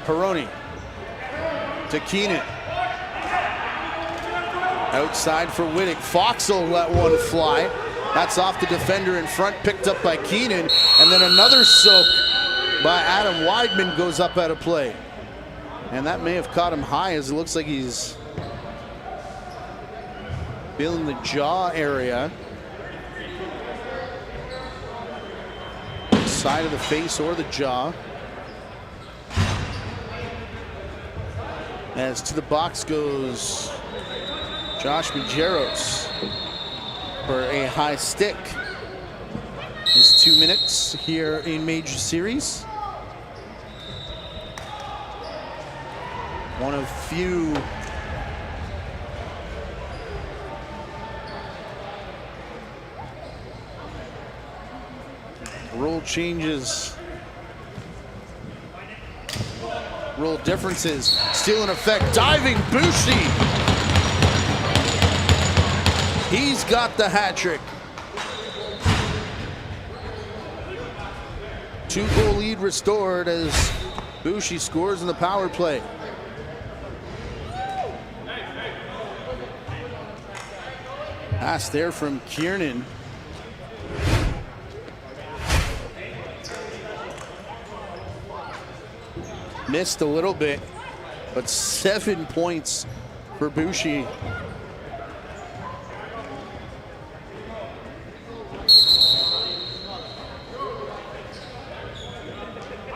Peroni to Keenan. Outside for Wittig. Fox will let one fly. That's off the defender in front, picked up by Keenan. And then another soak by Adam Weidman goes up out of play. And that may have caught him high, as it looks like he's feeling the jaw area. Side of the face or the jaw. As to the box goes Josh Majeros for a high stick. His 2 minutes here in Major Series. One of few rule changes, rule differences still in effect. Diving Bushi. He's got the hat trick. 2-goal lead restored as Bushi scores in the power play. Pass there from Kiernan. Missed a little bit, but 7 points for Bushi.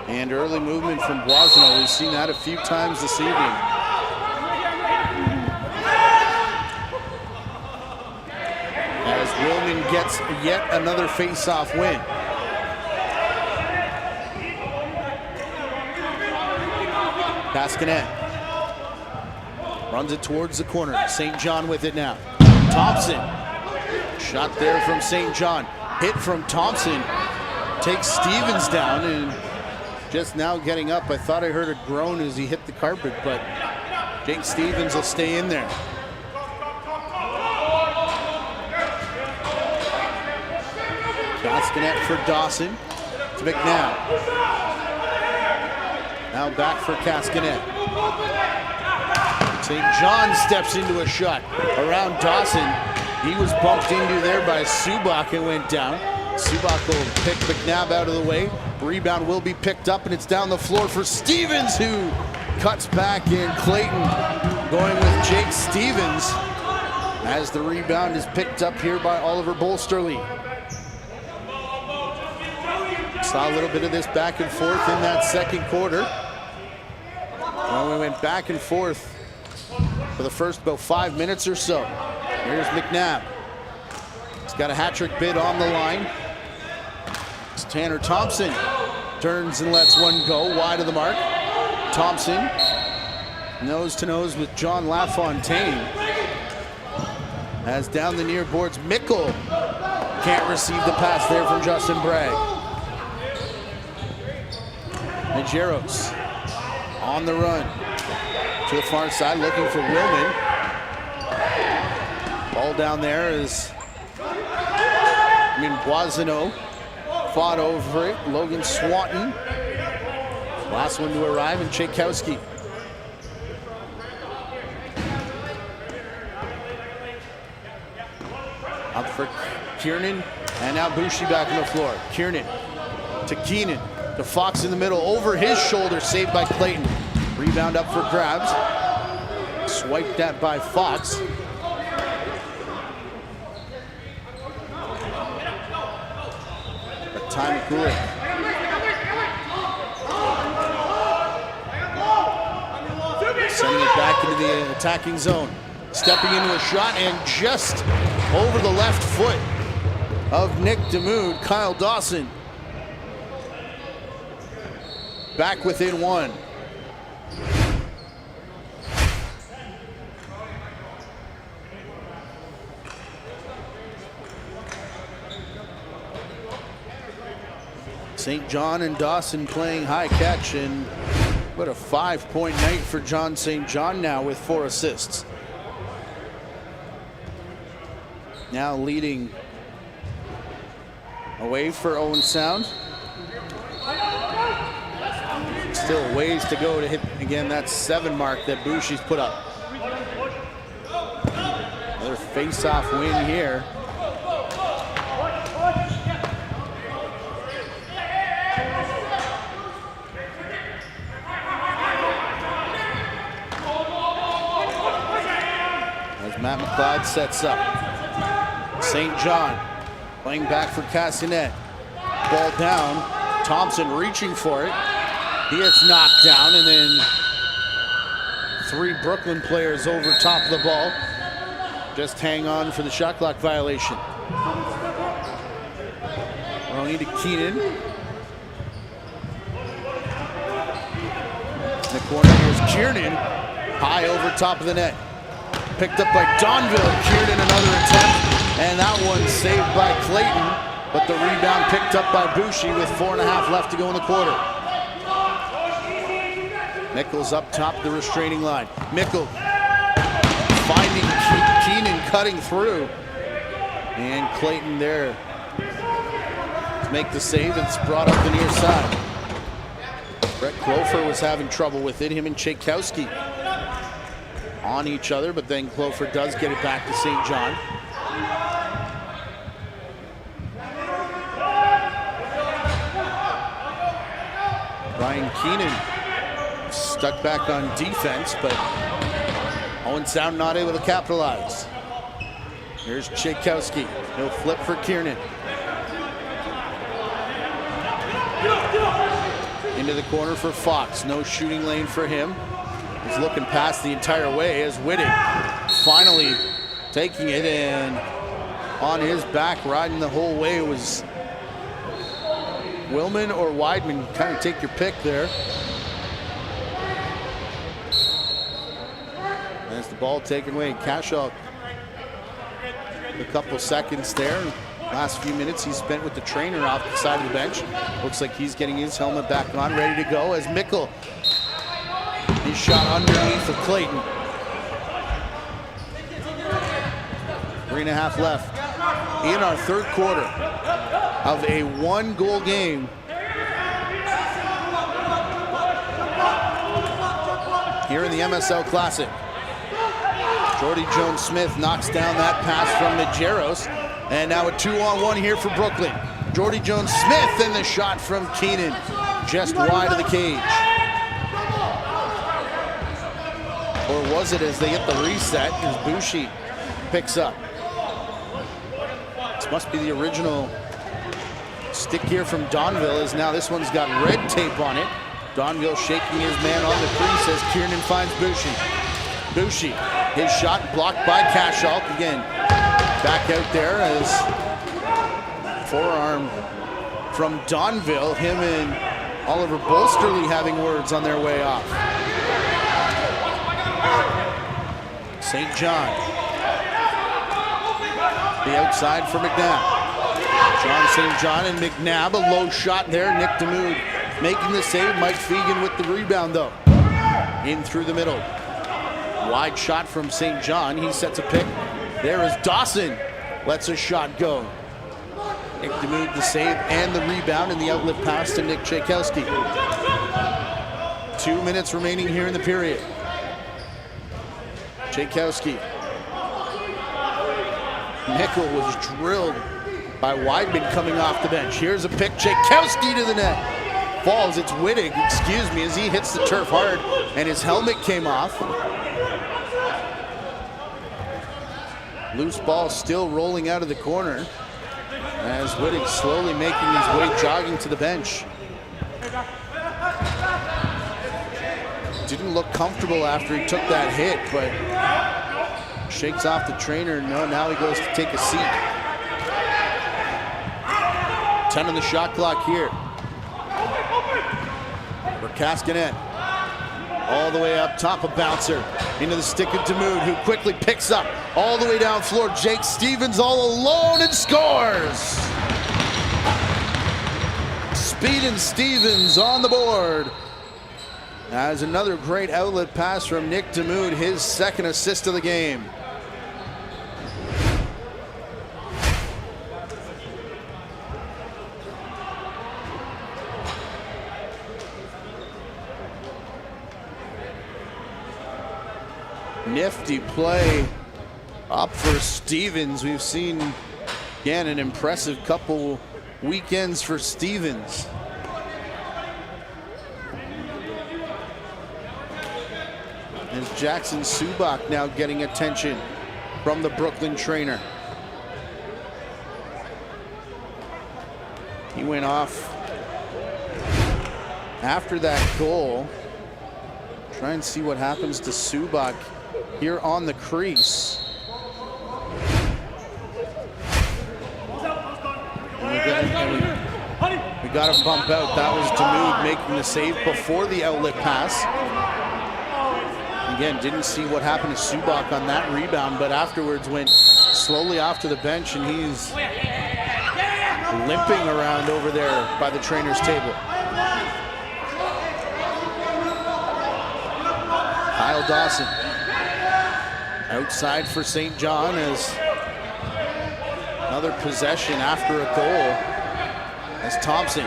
And early movement from Boisano. We've seen that a few times this evening. As Willman gets yet another face-off win. Cascanet runs it towards the corner. St. John with it now. Thompson. Shot there from St. John. Hit from Thompson. Takes Stevens down, and just now getting up. I thought I heard a groan as he hit the carpet, but Jake Stevens will stay in there. Cascanet for Dawson to Mcnabb. Now back for Cascanet. St. John steps into a shot around Dawson. He was bumped into there by Subak and went down. Subak will pick Mcnabb out of the way. Rebound will be picked up, and it's down the floor for Stevens, who cuts back in. Clayton going with Jake Stevens as the rebound is picked up here by Oliver Bolsterly. Saw a little bit of this back and forth in that second quarter. Well, we went back and forth for the first about 5 minutes or so. Here's Mcnabb. He's got a hat trick bid on the line. It's Tanner Thompson. Turns and lets one go wide of the mark. Thompson nose to nose with John LaFontaine. As down the near boards, Mickle can't receive the pass there from Justin Bragg. Majeros on the run to the far side, looking for Willman. Ball down there is Boisano. Fought over it. Logan Swanton. Last one to arrive, and Tchaikovsky. Up for Kiernan, and now Bushi back on the floor. Kiernan to Keenan, to Fox in the middle, over his shoulder, saved by Clayton. Rebound up for grabs. Swiped at by Fox. Time to cool it. Sending it back into the attacking zone. Stepping into a shot, and just over the left foot of Nick DeMood, Kyle Dawson. Back within one. St. John and Dawson playing high catch, and what a 5-point night for John St. John now with 4 assists. Now leading away for Owen Sound. Still ways to go to hit, again, that 7 mark that Bushi's put up. Another face-off win here. As Matt McLeod sets up. St. John playing back for Cassinet. Ball down. Thompson reaching for it. He gets knocked down, and then 3 Brooklyn players over top of the ball. Just hang on for the shot clock violation. Roney to Keenan. In the corner, here's Kiernan. High over top of the net. Picked up by Donville. Kiernan another attempt, and that one saved by Clayton. But the rebound picked up by Bushi with 4.5 left to go in the quarter. Nichols up top the restraining line. Mickle finding Keenan cutting through. And Clayton there to make the save. It's brought up the near side. Brett Clofer was having trouble with it. Him and Tchaikovsky on each other, but then Clofer does get it back to St. John. Ryan Keenan stuck back on defense, but Owen Sound not able to capitalize. Here's Tchaikovsky. He'll flip for Kiernan. Into the corner for Fox. No shooting lane for him. He's looking past the entire way as Wittig finally taking it, and on his back riding the whole way was Willman or Weidman. Kind of take your pick there. As the ball taken away, Cashel a couple seconds there. Last few minutes he spent with the trainer off the side of the bench. Looks like he's getting his helmet back on, ready to go as Mickle. His shot underneath of Clayton. 3.5 left in our third quarter of a 1-goal game. Here in the MSL Classic. Jordy Jones-Smith knocks down that pass from Majeros. And now a 2-on-1 here for Brooklyn. Jordy Jones-Smith, and the shot from Keenan just wide of the cage. Or was it as they get the reset as Bushi picks up? This must be the original stick here from Donville, as now this one's got red tape on it. Donville shaking his man on the crease as Kiernan finds Bushi. Bushi, his shot blocked by Cashel. Again, back out there as forearm from Donville. Him and Oliver Bolsterly having words on their way off. St. John. The outside for Mcnabb. John St. John and Mcnabb, a low shot there. Nick DeMood making the save. Mike Fegan with the rebound though. In through the middle. Wide shot from St. John. He sets a pick. There is Dawson. Lets a shot go. Nick DeMood the save and the rebound, and the outlet pass to Nick Tchaikovsky. 2 minutes remaining here in the period. Tchaikovsky. Mickle was drilled by Weidman coming off the bench. Here's a pick. Tchaikovsky to the net. Falls. It's Wittig, excuse me, as he hits the turf hard, and his helmet came off. Loose ball still rolling out of the corner as Wittig slowly making his way jogging to the bench. Didn't look comfortable after he took that hit, but shakes off the trainer. No, now he goes to take a seat. 10 on the shot clock here for Caskinet. All the way up top, a bouncer into the stick of DeMood, who quickly picks up all the way down floor. Jake Stevens all alone and scores. Speed and Stevens on the board. As another great outlet pass from Nick DeMood, his second assist of the game. Nifty play up for Stevens. We've seen, again, an impressive couple weekends for Stevens. As Jackson Subak now getting attention from the Brooklyn trainer. He went off after that goal. Try and see what happens to Subak here on the crease. We got him bump out. That was Damoud making the save before the outlet pass. Again, didn't see what happened to Subak on that rebound, but afterwards went slowly off to the bench, and he's limping around over there by the trainer's table. Kyle Dawson outside for St. John as another possession after a goal, as Thompson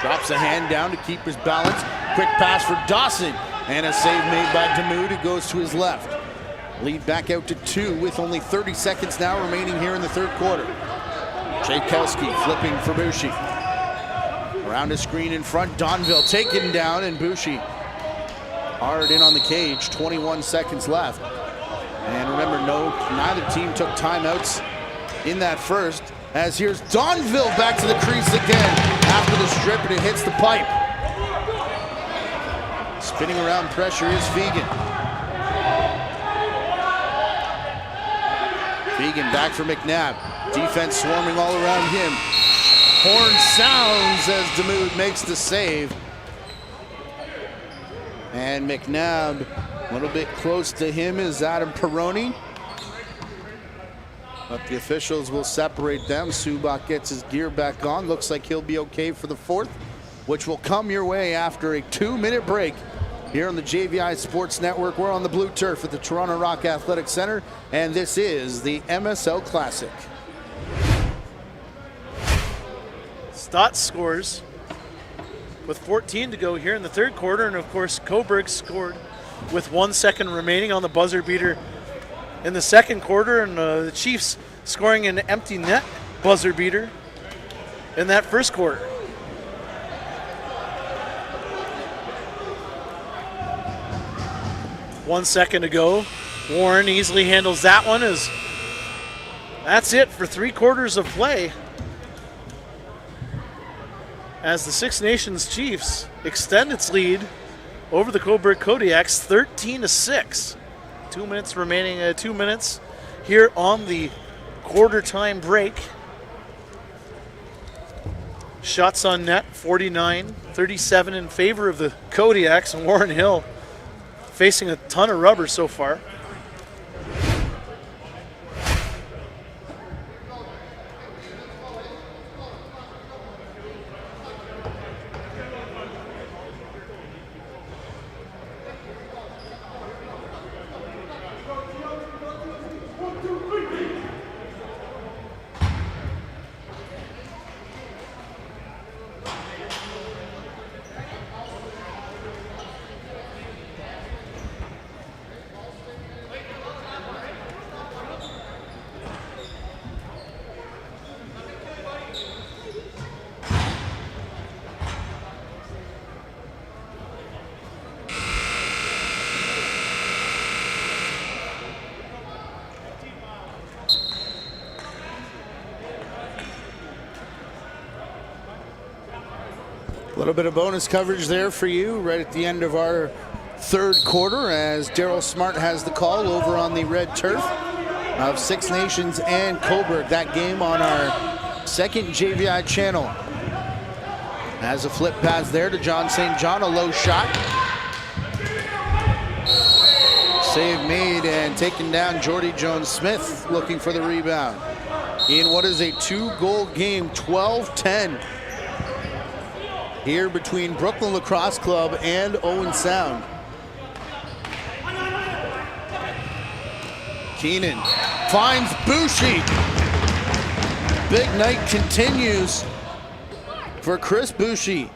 drops a hand down to keep his balance. Quick pass for Dawson, and a save made by Damoud, who goes to his left. Lead back out to 2 with only 30 seconds now remaining here in the third quarter. Jakelski flipping for Bushi. Around a screen in front, Donville taken down, and Bushi hard in on the cage. 21 seconds left. And remember, neither team took timeouts in that first, as here's Donville back to the crease again after the strip, and it hits the pipe. Spinning around pressure is Fegan. Fegan back for Mcnabb. Defense swarming all around him. Horn sounds as Damoud makes the save. And Mcnabb a little bit close to him is Adam Peroni. But the officials will separate them. Subak gets his gear back on. Looks like he'll be okay for the fourth, which will come your way after a 2-minute break here on the JVI Sports Network. We're on the blue turf at the Toronto Rock Athletic Center, and this is the MSL Classic. Stotts scores with 14 to go here in the third quarter, and of course Coburg scored with 1 second remaining on the buzzer beater in the second quarter, and the Chiefs scoring an empty net buzzer beater in that first quarter. One second to go. Warren easily handles that one, as that's it for 3 quarters of play, as the Six Nations Chiefs extend its lead over the Coburg Kodiaks 13-6. 2 minutes remaining, 2 minutes here on the quarter time break. Shots on net, 49-37 in favor of the Kodiaks, and Warren Hill facing a ton of rubber so far. A little bit of bonus coverage there for you right at the end of our third quarter, as Daryl Smart has the call over on the red turf of Six Nations and Coburg. That game on our second JVI channel. Has a flip pass there to John St. John, a low shot. Save made and taken down. Jordy Jones-Smith looking for the rebound. In what is a 2-goal game, 12-10. Here between Brooklyn Lacrosse Club and Owen Sound. Keenan finds Bushi. Big night continues for Chris Bushi.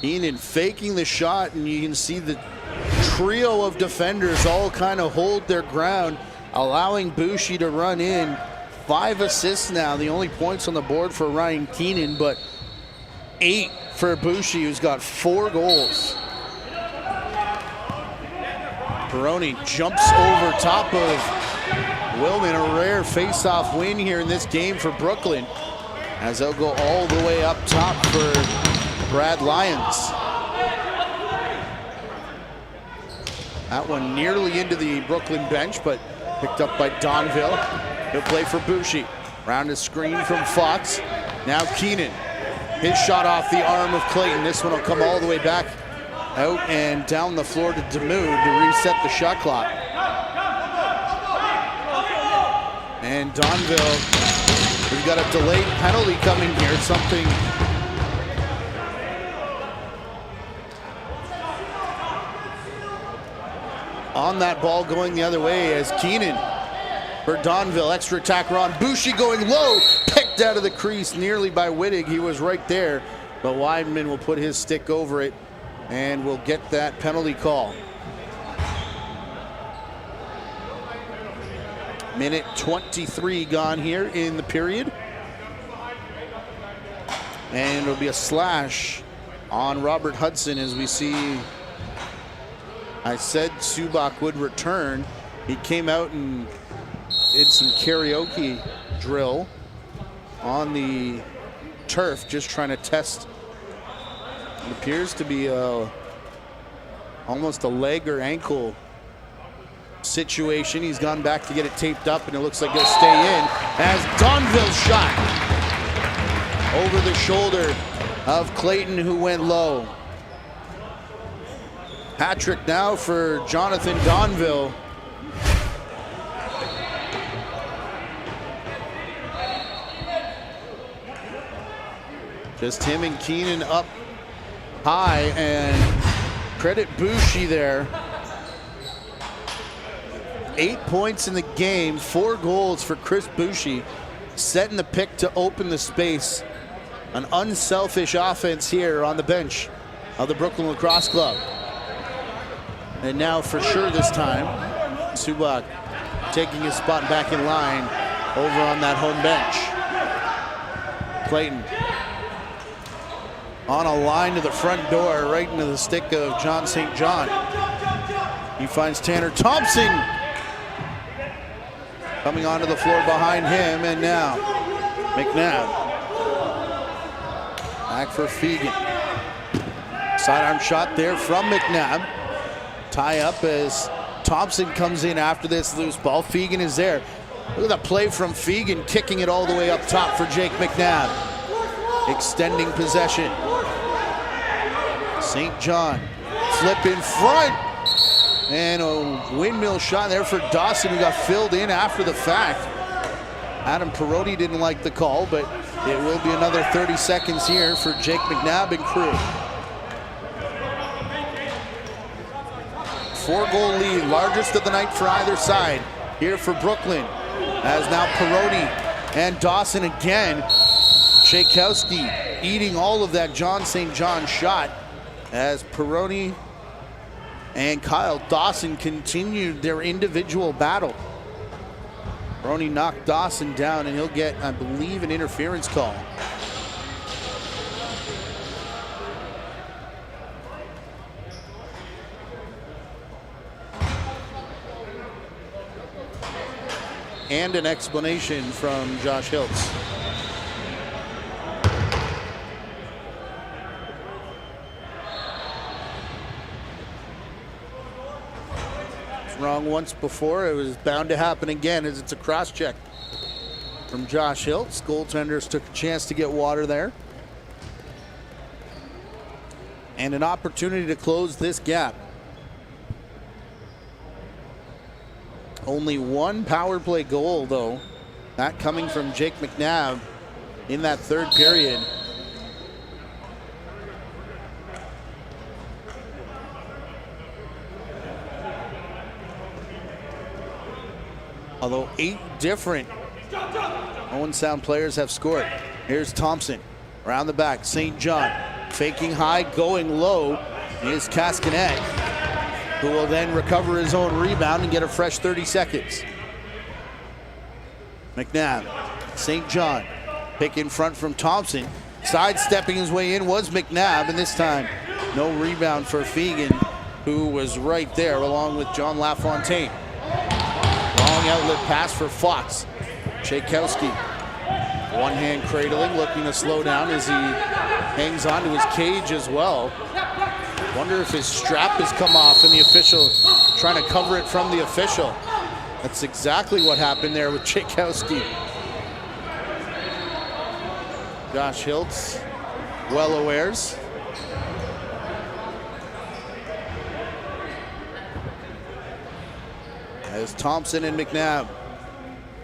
Keenan faking the shot, and you can see the trio of defenders all kind of hold their ground, allowing Bushi to run in. 5 assists now, the only points on the board for Ryan Keenan, but 8 for Bushi, who's got 4 goals. Peroni jumps over top of Willman, a rare face-off win here in this game for Brooklyn, as they'll go all the way up top for Brad Lyons. That one nearly into the Brooklyn bench, but picked up by Donville. He'll play for Bushi. Round a screen from Fox. Now Keenan. His shot off the arm of Clayton. This one will come all the way back out and down the floor to Damoud to reset the shot clock. And Donville, we've got a delayed penalty coming here. Something on that ball going the other way as Keenan for Donville. Extra attacker on Bushi going low, picked out of the crease nearly by Wittig. He was right there, but Weidman will put his stick over it and we'll get that penalty call. Minute 23 gone here in the period. And it'll be a slash on Robert Hudson as we see. I said Subak would return. He came out and did some karaoke drill on the turf, just trying to test. It appears to be almost a leg or ankle situation. He's gone back to get it taped up, and it looks like he'll stay in as Donville's shot over the shoulder of Clayton, who went low. Hat-trick now for Jonathan Donville. Just him and Keenan up high, and credit Bushi there. 8 points in the game, 4 goals for Chris Bushi, setting the pick to open the space. An unselfish offense here on the bench of the Brooklyn Lacrosse Club. And now for sure this time, Subak taking his spot back in line over on that home bench. Clayton on a line to the front door, right into the stick of John St. John. He finds Tanner Thompson coming onto the floor behind him, and now Mcnabb back for Fegan. Sidearm shot there from Mcnabb. Tie up as Thompson comes in after this loose ball. Fegan is there. Look at that play from Fegan, kicking it all the way up top for Jake Mcnabb. Extending possession. St. John, flip in front. And a windmill shot there for Dawson, who got filled in after the fact. Adam Perotti didn't like the call, but it will be another 30 seconds here for Jake Mcnabb and crew. 4-goal lead, largest of the night for either side here for Brooklyn. As now Perotti and Dawson again. Tchaikovsky eating all of that John St. John shot as Perotti and Kyle Dawson continued their individual battle. Perotti knocked Dawson down, and he'll get, I believe, an interference call. And an explanation from Josh Hiltz. Wrong once before, it was bound to happen again as it's a cross check from Josh Hiltz. Goaltenders took a chance to get water there. And an opportunity to close this gap. Only one power play goal though, that coming from Jake Mcnabb in that third period. Although 8 different Owen Sound players have scored. Here's Thompson around the back. St. John Faking high, going low is Cascanet, who will then recover his own rebound and get a fresh 30 seconds. Mcnabb, St. John, pick in front from Thompson. Sidestepping his way in was Mcnabb, and this time no rebound for Fegan, who was right there along with John LaFontaine. Long outlet pass for Fox. Tchaikovsky, one hand cradling, looking to slow down as he hangs onto his cage as well. Wonder if his strap has come off and the official trying to cover it from the official. That's exactly what happened there with Tchaikovsky. Josh Hiltz, well awares. As Thompson and Mcnabb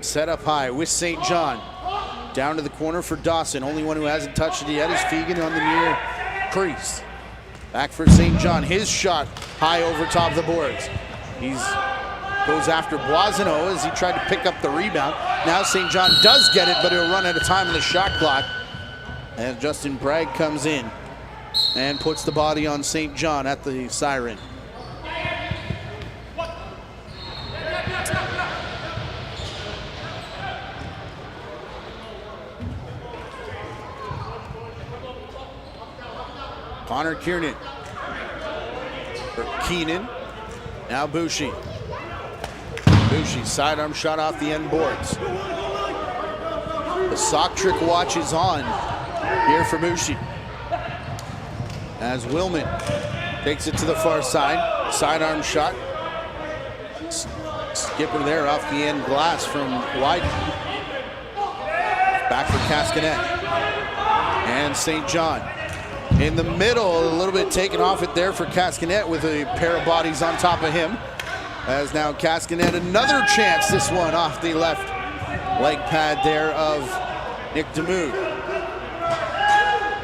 set up high with St. John. Down to the corner for Dawson. Only one who hasn't touched it yet is Fegan on the near crease. Back for St. John. His shot high over top of the boards. He goes after Boisano as he tried to pick up the rebound. Now St. John does get it, but he'll run out of time on the shot clock. And Justin Bragg comes in and puts the body on St. John at the siren. Connor Kiernan for Keenan. Now Bushi. Bushi, sidearm shot off the end boards. The sock trick watch is on here for Bushi. As Willman takes it to the far side. Sidearm shot. Skipper there off the end glass from Wyden. Back for Cascanet. And St. John. In the middle, a little bit taken off it there for Cascanet with a pair of bodies on top of him. As now Cascanet, another chance, this one off the left leg pad there of Nick DeMood.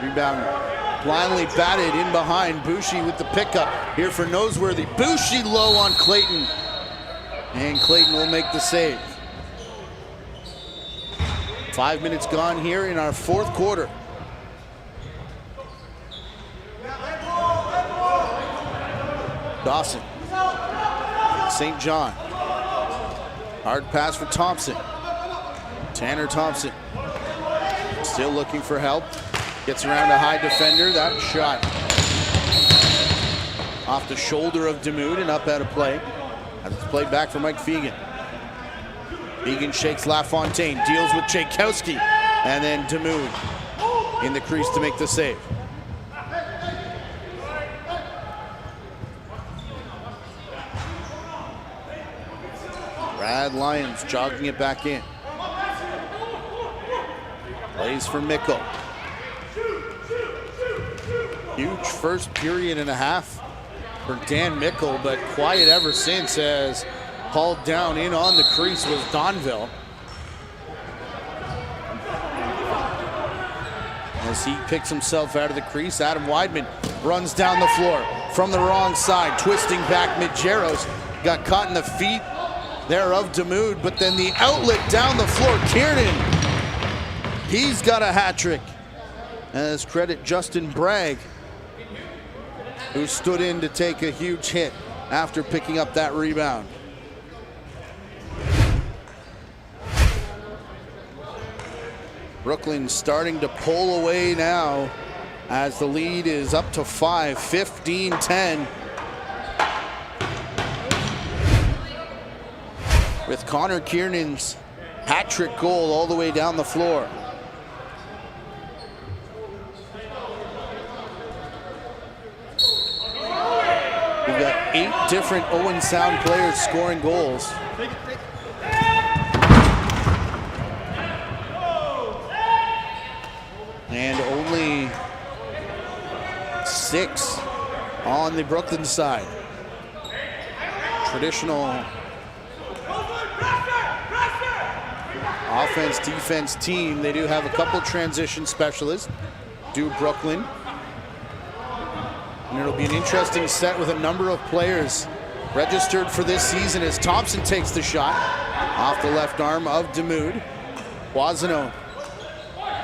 Rebound blindly batted in behind. Bushi with the pickup here for Noseworthy. Bushi low on Clayton. And Clayton will make the save. 5 minutes gone here in our fourth quarter. Dawson, St. John, hard pass for Thompson. Tanner Thompson, still looking for help. Gets around a high defender, that shot off the shoulder of DeMood and up out of play. That's played back for Mike Fegan. Fegan shakes LaFontaine, deals with Tchaikovsky, and then DeMood in the crease to make the save. Brad Lyons jogging it back in. Plays for Mickle. Huge first period and a half for Dan Mickle, but quiet ever since as hauled down in on the crease was Donville. As he picks himself out of the crease, Adam Weidman runs down the floor from the wrong side, twisting back Midgeros. Got caught in the feet there of DeMood, but then the outlet down the floor, Kiernan, he's got a hat trick. As credit Justin Bragg, who stood in to take a huge hit after picking up that rebound. Brooklyn starting to pull away now as the lead is up to 5, 15-10. With Connor Kiernan's hat-trick goal all the way down the floor. We've got 8 different Owen Sound players scoring goals. And only 6 on the Brooklyn side. Traditional offense, defense team. They do have a couple transition specialists, do Brooklyn. And it'll be an interesting set with a number of players registered for this season as Thompson takes the shot off the left arm of DeMood. Boisano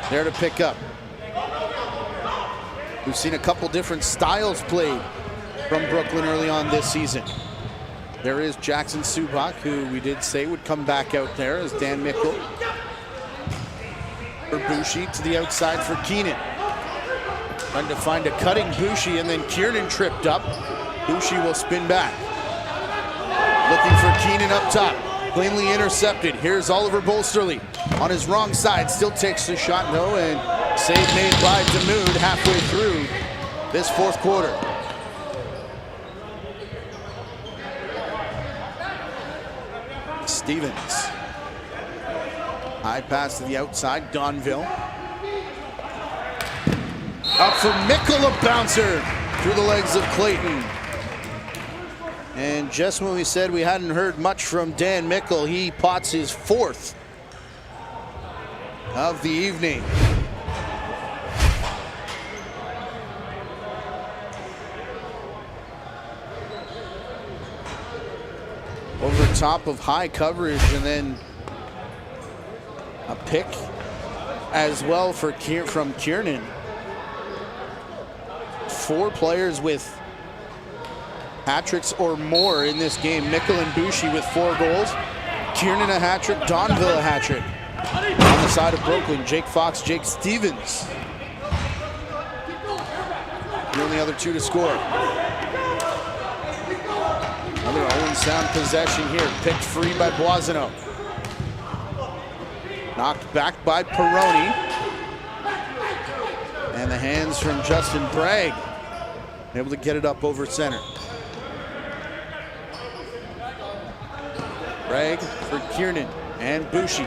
there to pick up. We've seen a couple different styles played from Brooklyn early on this season. There is Jackson Subak, who we did say would come back out there as Dan Mickle. For Bushi to the outside for Keenan. Trying to find a cutting Bushi, and then Kiernan tripped up. Bushi will spin back. Looking for Keenan up top. Cleanly intercepted. Here's Oliver Bolsterly on his wrong side. Still takes the shot, though, and save made by Damoud halfway through this fourth quarter. Stevens. High pass to the outside, Donville. Up for Mickle, a bouncer through the legs of Clayton. And just when we said we hadn't heard much from Dan Mickle, he pots his fourth of the evening. Over top of high coverage, and then a pick as well for from Kiernan. 4 players with hat-tricks or more in this game. Mickle and Bushi with 4 goals. Kiernan a hat-trick, Donville a hat-trick. On the side of Brooklyn, Jake Fox, Jake Stevens. The only other 2 to score. Another Owen sound possession here, picked free by Boisano. Knocked back by Peroni. And the hands from Justin Bragg. Able to get it up over center. Bragg for Kiernan and Bushi.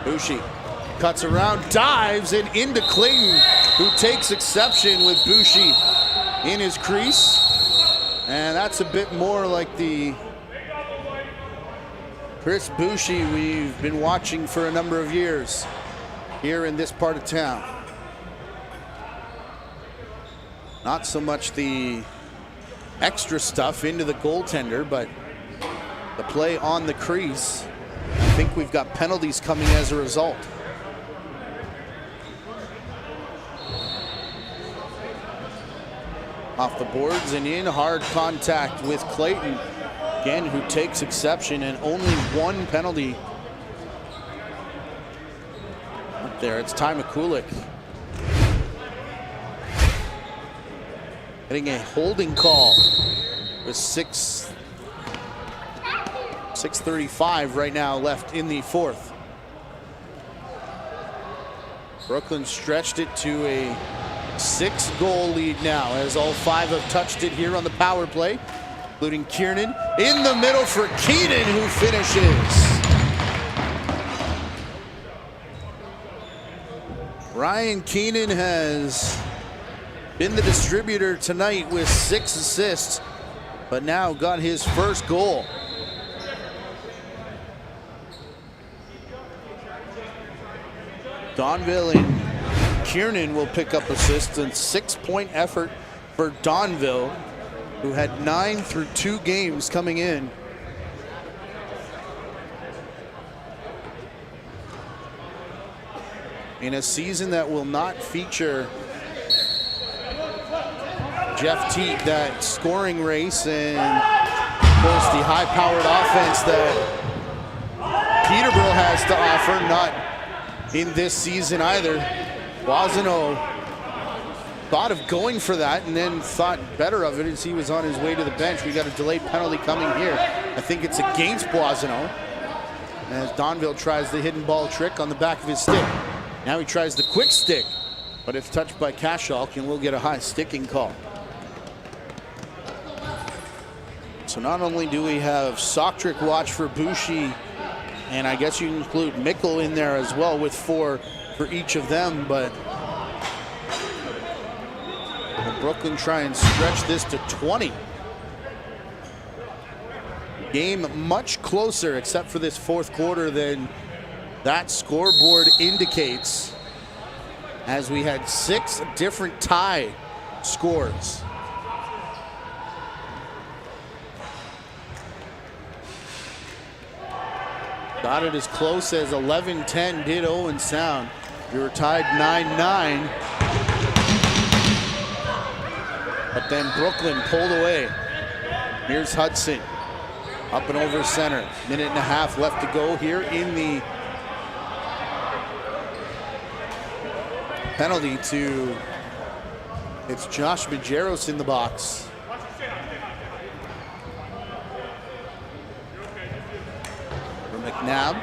Bushi cuts around, dives, and into Clayton, who takes exception with Bushi in his crease. And that's a bit more like the Chris Bushi we've been watching for a number of years here in this part of town. Not so much the extra stuff into the goaltender, but the play on the crease. I think we've got penalties coming as a result. Off the boards and in hard contact with Clayton. Again, who takes exception, and only 1 penalty. Up there, it's Ty McCulick. Getting a holding call with 6:35 right now left in the fourth. Brooklyn stretched it to a 6-goal lead now, as all 5 have touched it here on the power play, including Kiernan. In the middle for Keenan, who finishes. Ryan Keenan has been the distributor tonight with 6 assists, but now got his first goal. Donville and Kiernan will pick up assists, and 6-point effort for Donville, who had 9 through 2 games coming in. In a season that will not feature Jeff Teat, that scoring race, and of course the high-powered offense that Peterborough has to offer, not in this season either. Boisano thought of going for that and then thought better of it as he was on his way to the bench. We got a delayed penalty coming here. I think it's against Boisano, as Donville tries the hidden ball trick on the back of his stick. Now he tries the quick stick, but if touched by Kashalk, and we'll get a high sticking call. So not only do we have Soktrick watch for Bushi, and I guess you can include Mickle in there as well with 4 for each of them, but will Brooklyn try and stretch this to 20? Game much closer, except for this fourth quarter, than that scoreboard indicates, as we had 6 different tie scores. Got it as close as 11-10 did Owen Sound. We were tied 9-9. But then Brooklyn pulled away. Here's Hudson. Up and over center. Minute and a half left to go here in the penalty to, it's Josh Majeros in the box. For Mcnabb.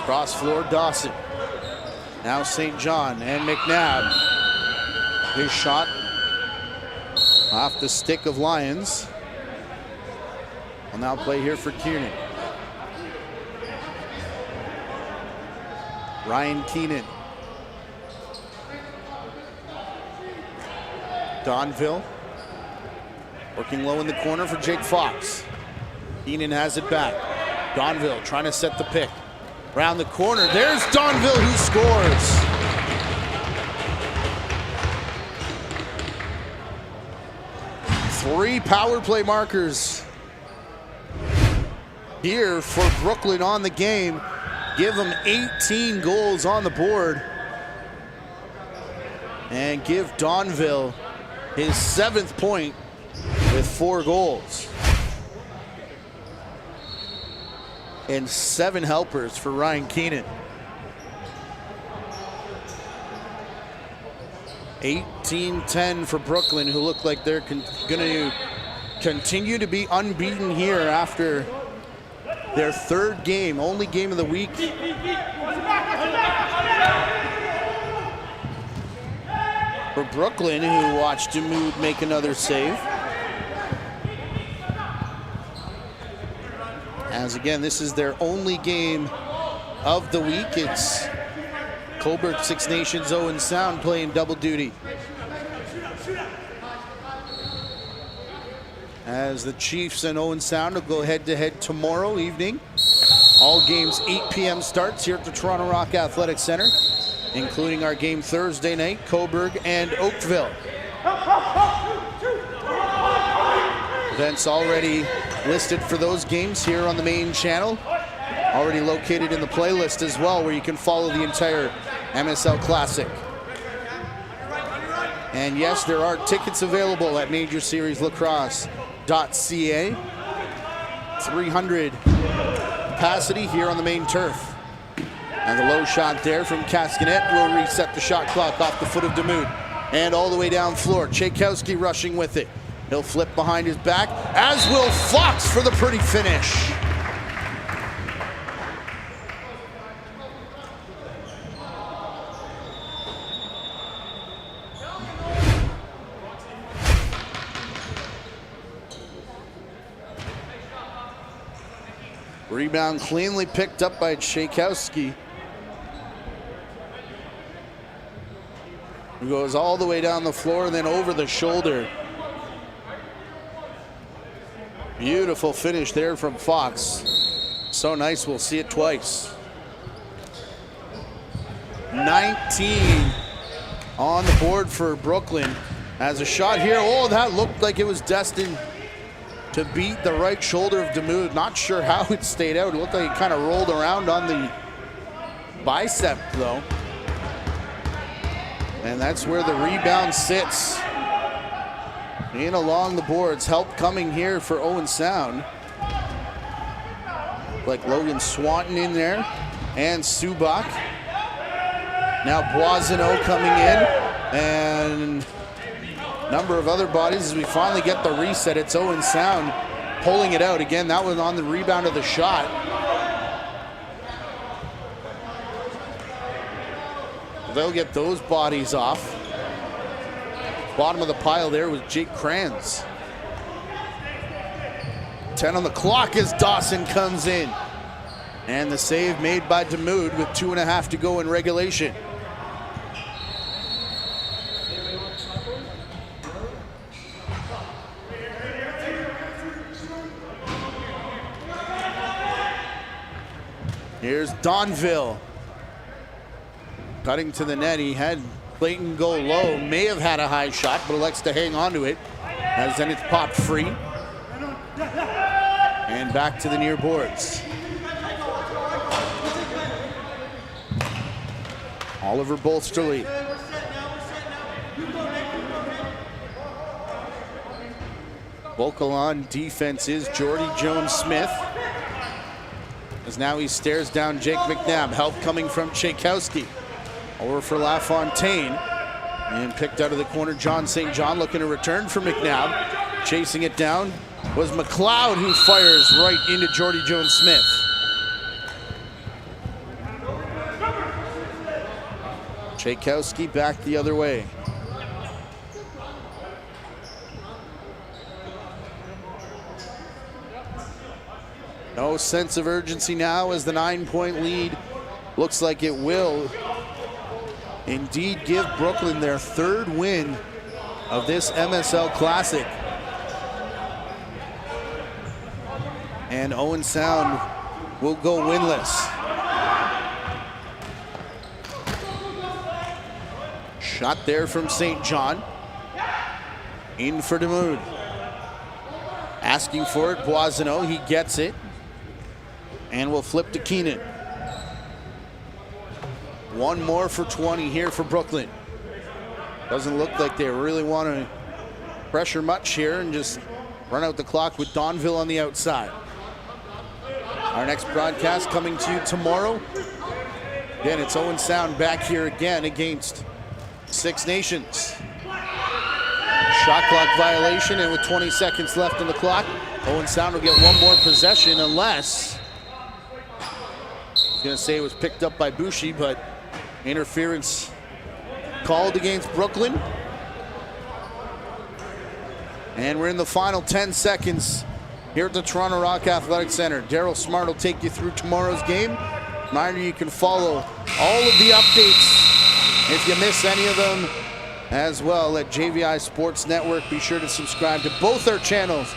Cross floor, Dawson. Now St. John and Mcnabb. His shot off the stick of Lyons. Will now play here for Keenan. Ryan Keenan. Donville working low in the corner for Jake Fox. Keenan has it back. Donville trying to set the pick. Around the corner, there's Donville who scores. Three power play markers here for Brooklyn on the game. Give them 18 goals on the board. And give Donville his 7th point with 4 goals. And 7 helpers for Ryan Keenan. 18-10 for Brooklyn, who look like they're going to continue to be unbeaten here after their 3rd game, only game of the week. For Brooklyn, who watched Damoud make another save. As again, this is their only game of the week. It's Coburg Six Nations Owen Sound playing double duty. As the Chiefs and Owen Sound will go head-to-head tomorrow evening. All games 8 p.m. starts here at the Toronto Rock Athletic Center, including our game Thursday night, Coburg and Oakville. Events already listed for those games here on the main channel. Already located in the playlist as well, where you can follow the entire MSL Classic. And yes, there are tickets available at MajorSeriesLacrosse.ca. 300 capacity here on the main turf. And the low shot there from Cascanet will reset the shot clock off the foot of Damoud. And all the way down floor, Tchaikovsky rushing with it. He'll flip behind his back, as will Fox for the pretty finish. Rebound cleanly picked up by Tchaikovsky, who goes all the way down the floor and then over the shoulder. Beautiful finish there from Fox. So nice, we'll see it twice. 19 on the board for Brooklyn. As a shot here, oh, that looked like it was destined to beat the right shoulder of Damoud. Not sure how it stayed out. It looked like it kind of rolled around on the bicep though. And that's where the rebound sits. In along the boards, help coming here for Owen Sound. Like Logan Swanton in there and Subak. Now Boisino coming in, and a number of other bodies as we finally get the reset. It's Owen Sound pulling it out. Again, that was on the rebound of the shot. They'll get those bodies off. Bottom of the pile there was Jake Kranz. 10 on the clock as Dawson comes in. And the save made by Damoud with 2.5 to go in regulation. Here's Donville. Cutting to the net, he had Clayton go low, may have had a high shot, but elects to hang on to it. As then it's popped free. And back to the near boards. Oliver Bolsterly. Vocal on defense is Jordy Jones-Smith. As now he stares down Jake Mcnabb. Help coming from Tchaikovsky. Over for LaFontaine. And picked out of the corner, John St. John looking to return for Mcnabb. Chasing it down was McLeod, who fires right into Jordy Jones-Smith. Tchaikovsky back the other way. No sense of urgency now as the 9-point lead looks like it will indeed give Brooklyn their third win of this MSL Classic. And Owen Sound will go winless. Shot there from St. John. In for DeMood. Asking for it, Boisonneau, he gets it. And we'll flip to Keenan. One more for 20 here for Brooklyn. Doesn't look like they really want to pressure much here and just run out the clock with Donville on the outside. Our next broadcast coming to you tomorrow. Again, it's Owen Sound back here again against Six Nations. Shot clock violation, and with 20 seconds left on the clock, Owen Sound will get one more possession unless, I was going to say it was picked up by Bushi, but interference called against Brooklyn. And we're in the final 10 seconds here at the Toronto Rock Athletic Center. Daryl Smart will take you through tomorrow's game. Reminder, you can follow all of the updates if you miss any of them as well at JVI Sports Network. Be sure to subscribe to both our channels.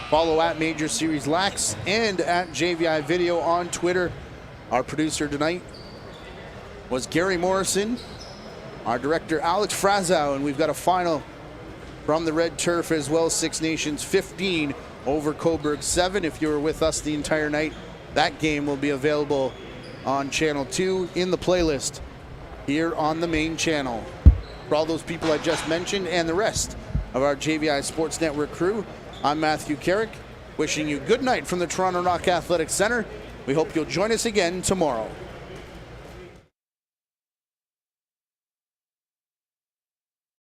Follow at Major Series Lax and at JVI Video on Twitter. Our producer tonight was Gary Morrison. Our director, Alex Frazow, and we've got a final from the red turf as well. Six Nations 15 over Coburg 7. If you were with us the entire night, that game will be available on Channel 2 in the playlist here on the main channel. For all those people I just mentioned and the rest of our JVI Sports Network crew, I'm Matthew Carrick, wishing you good night from the Toronto Rock Athletic Center. We hope you'll join us again tomorrow.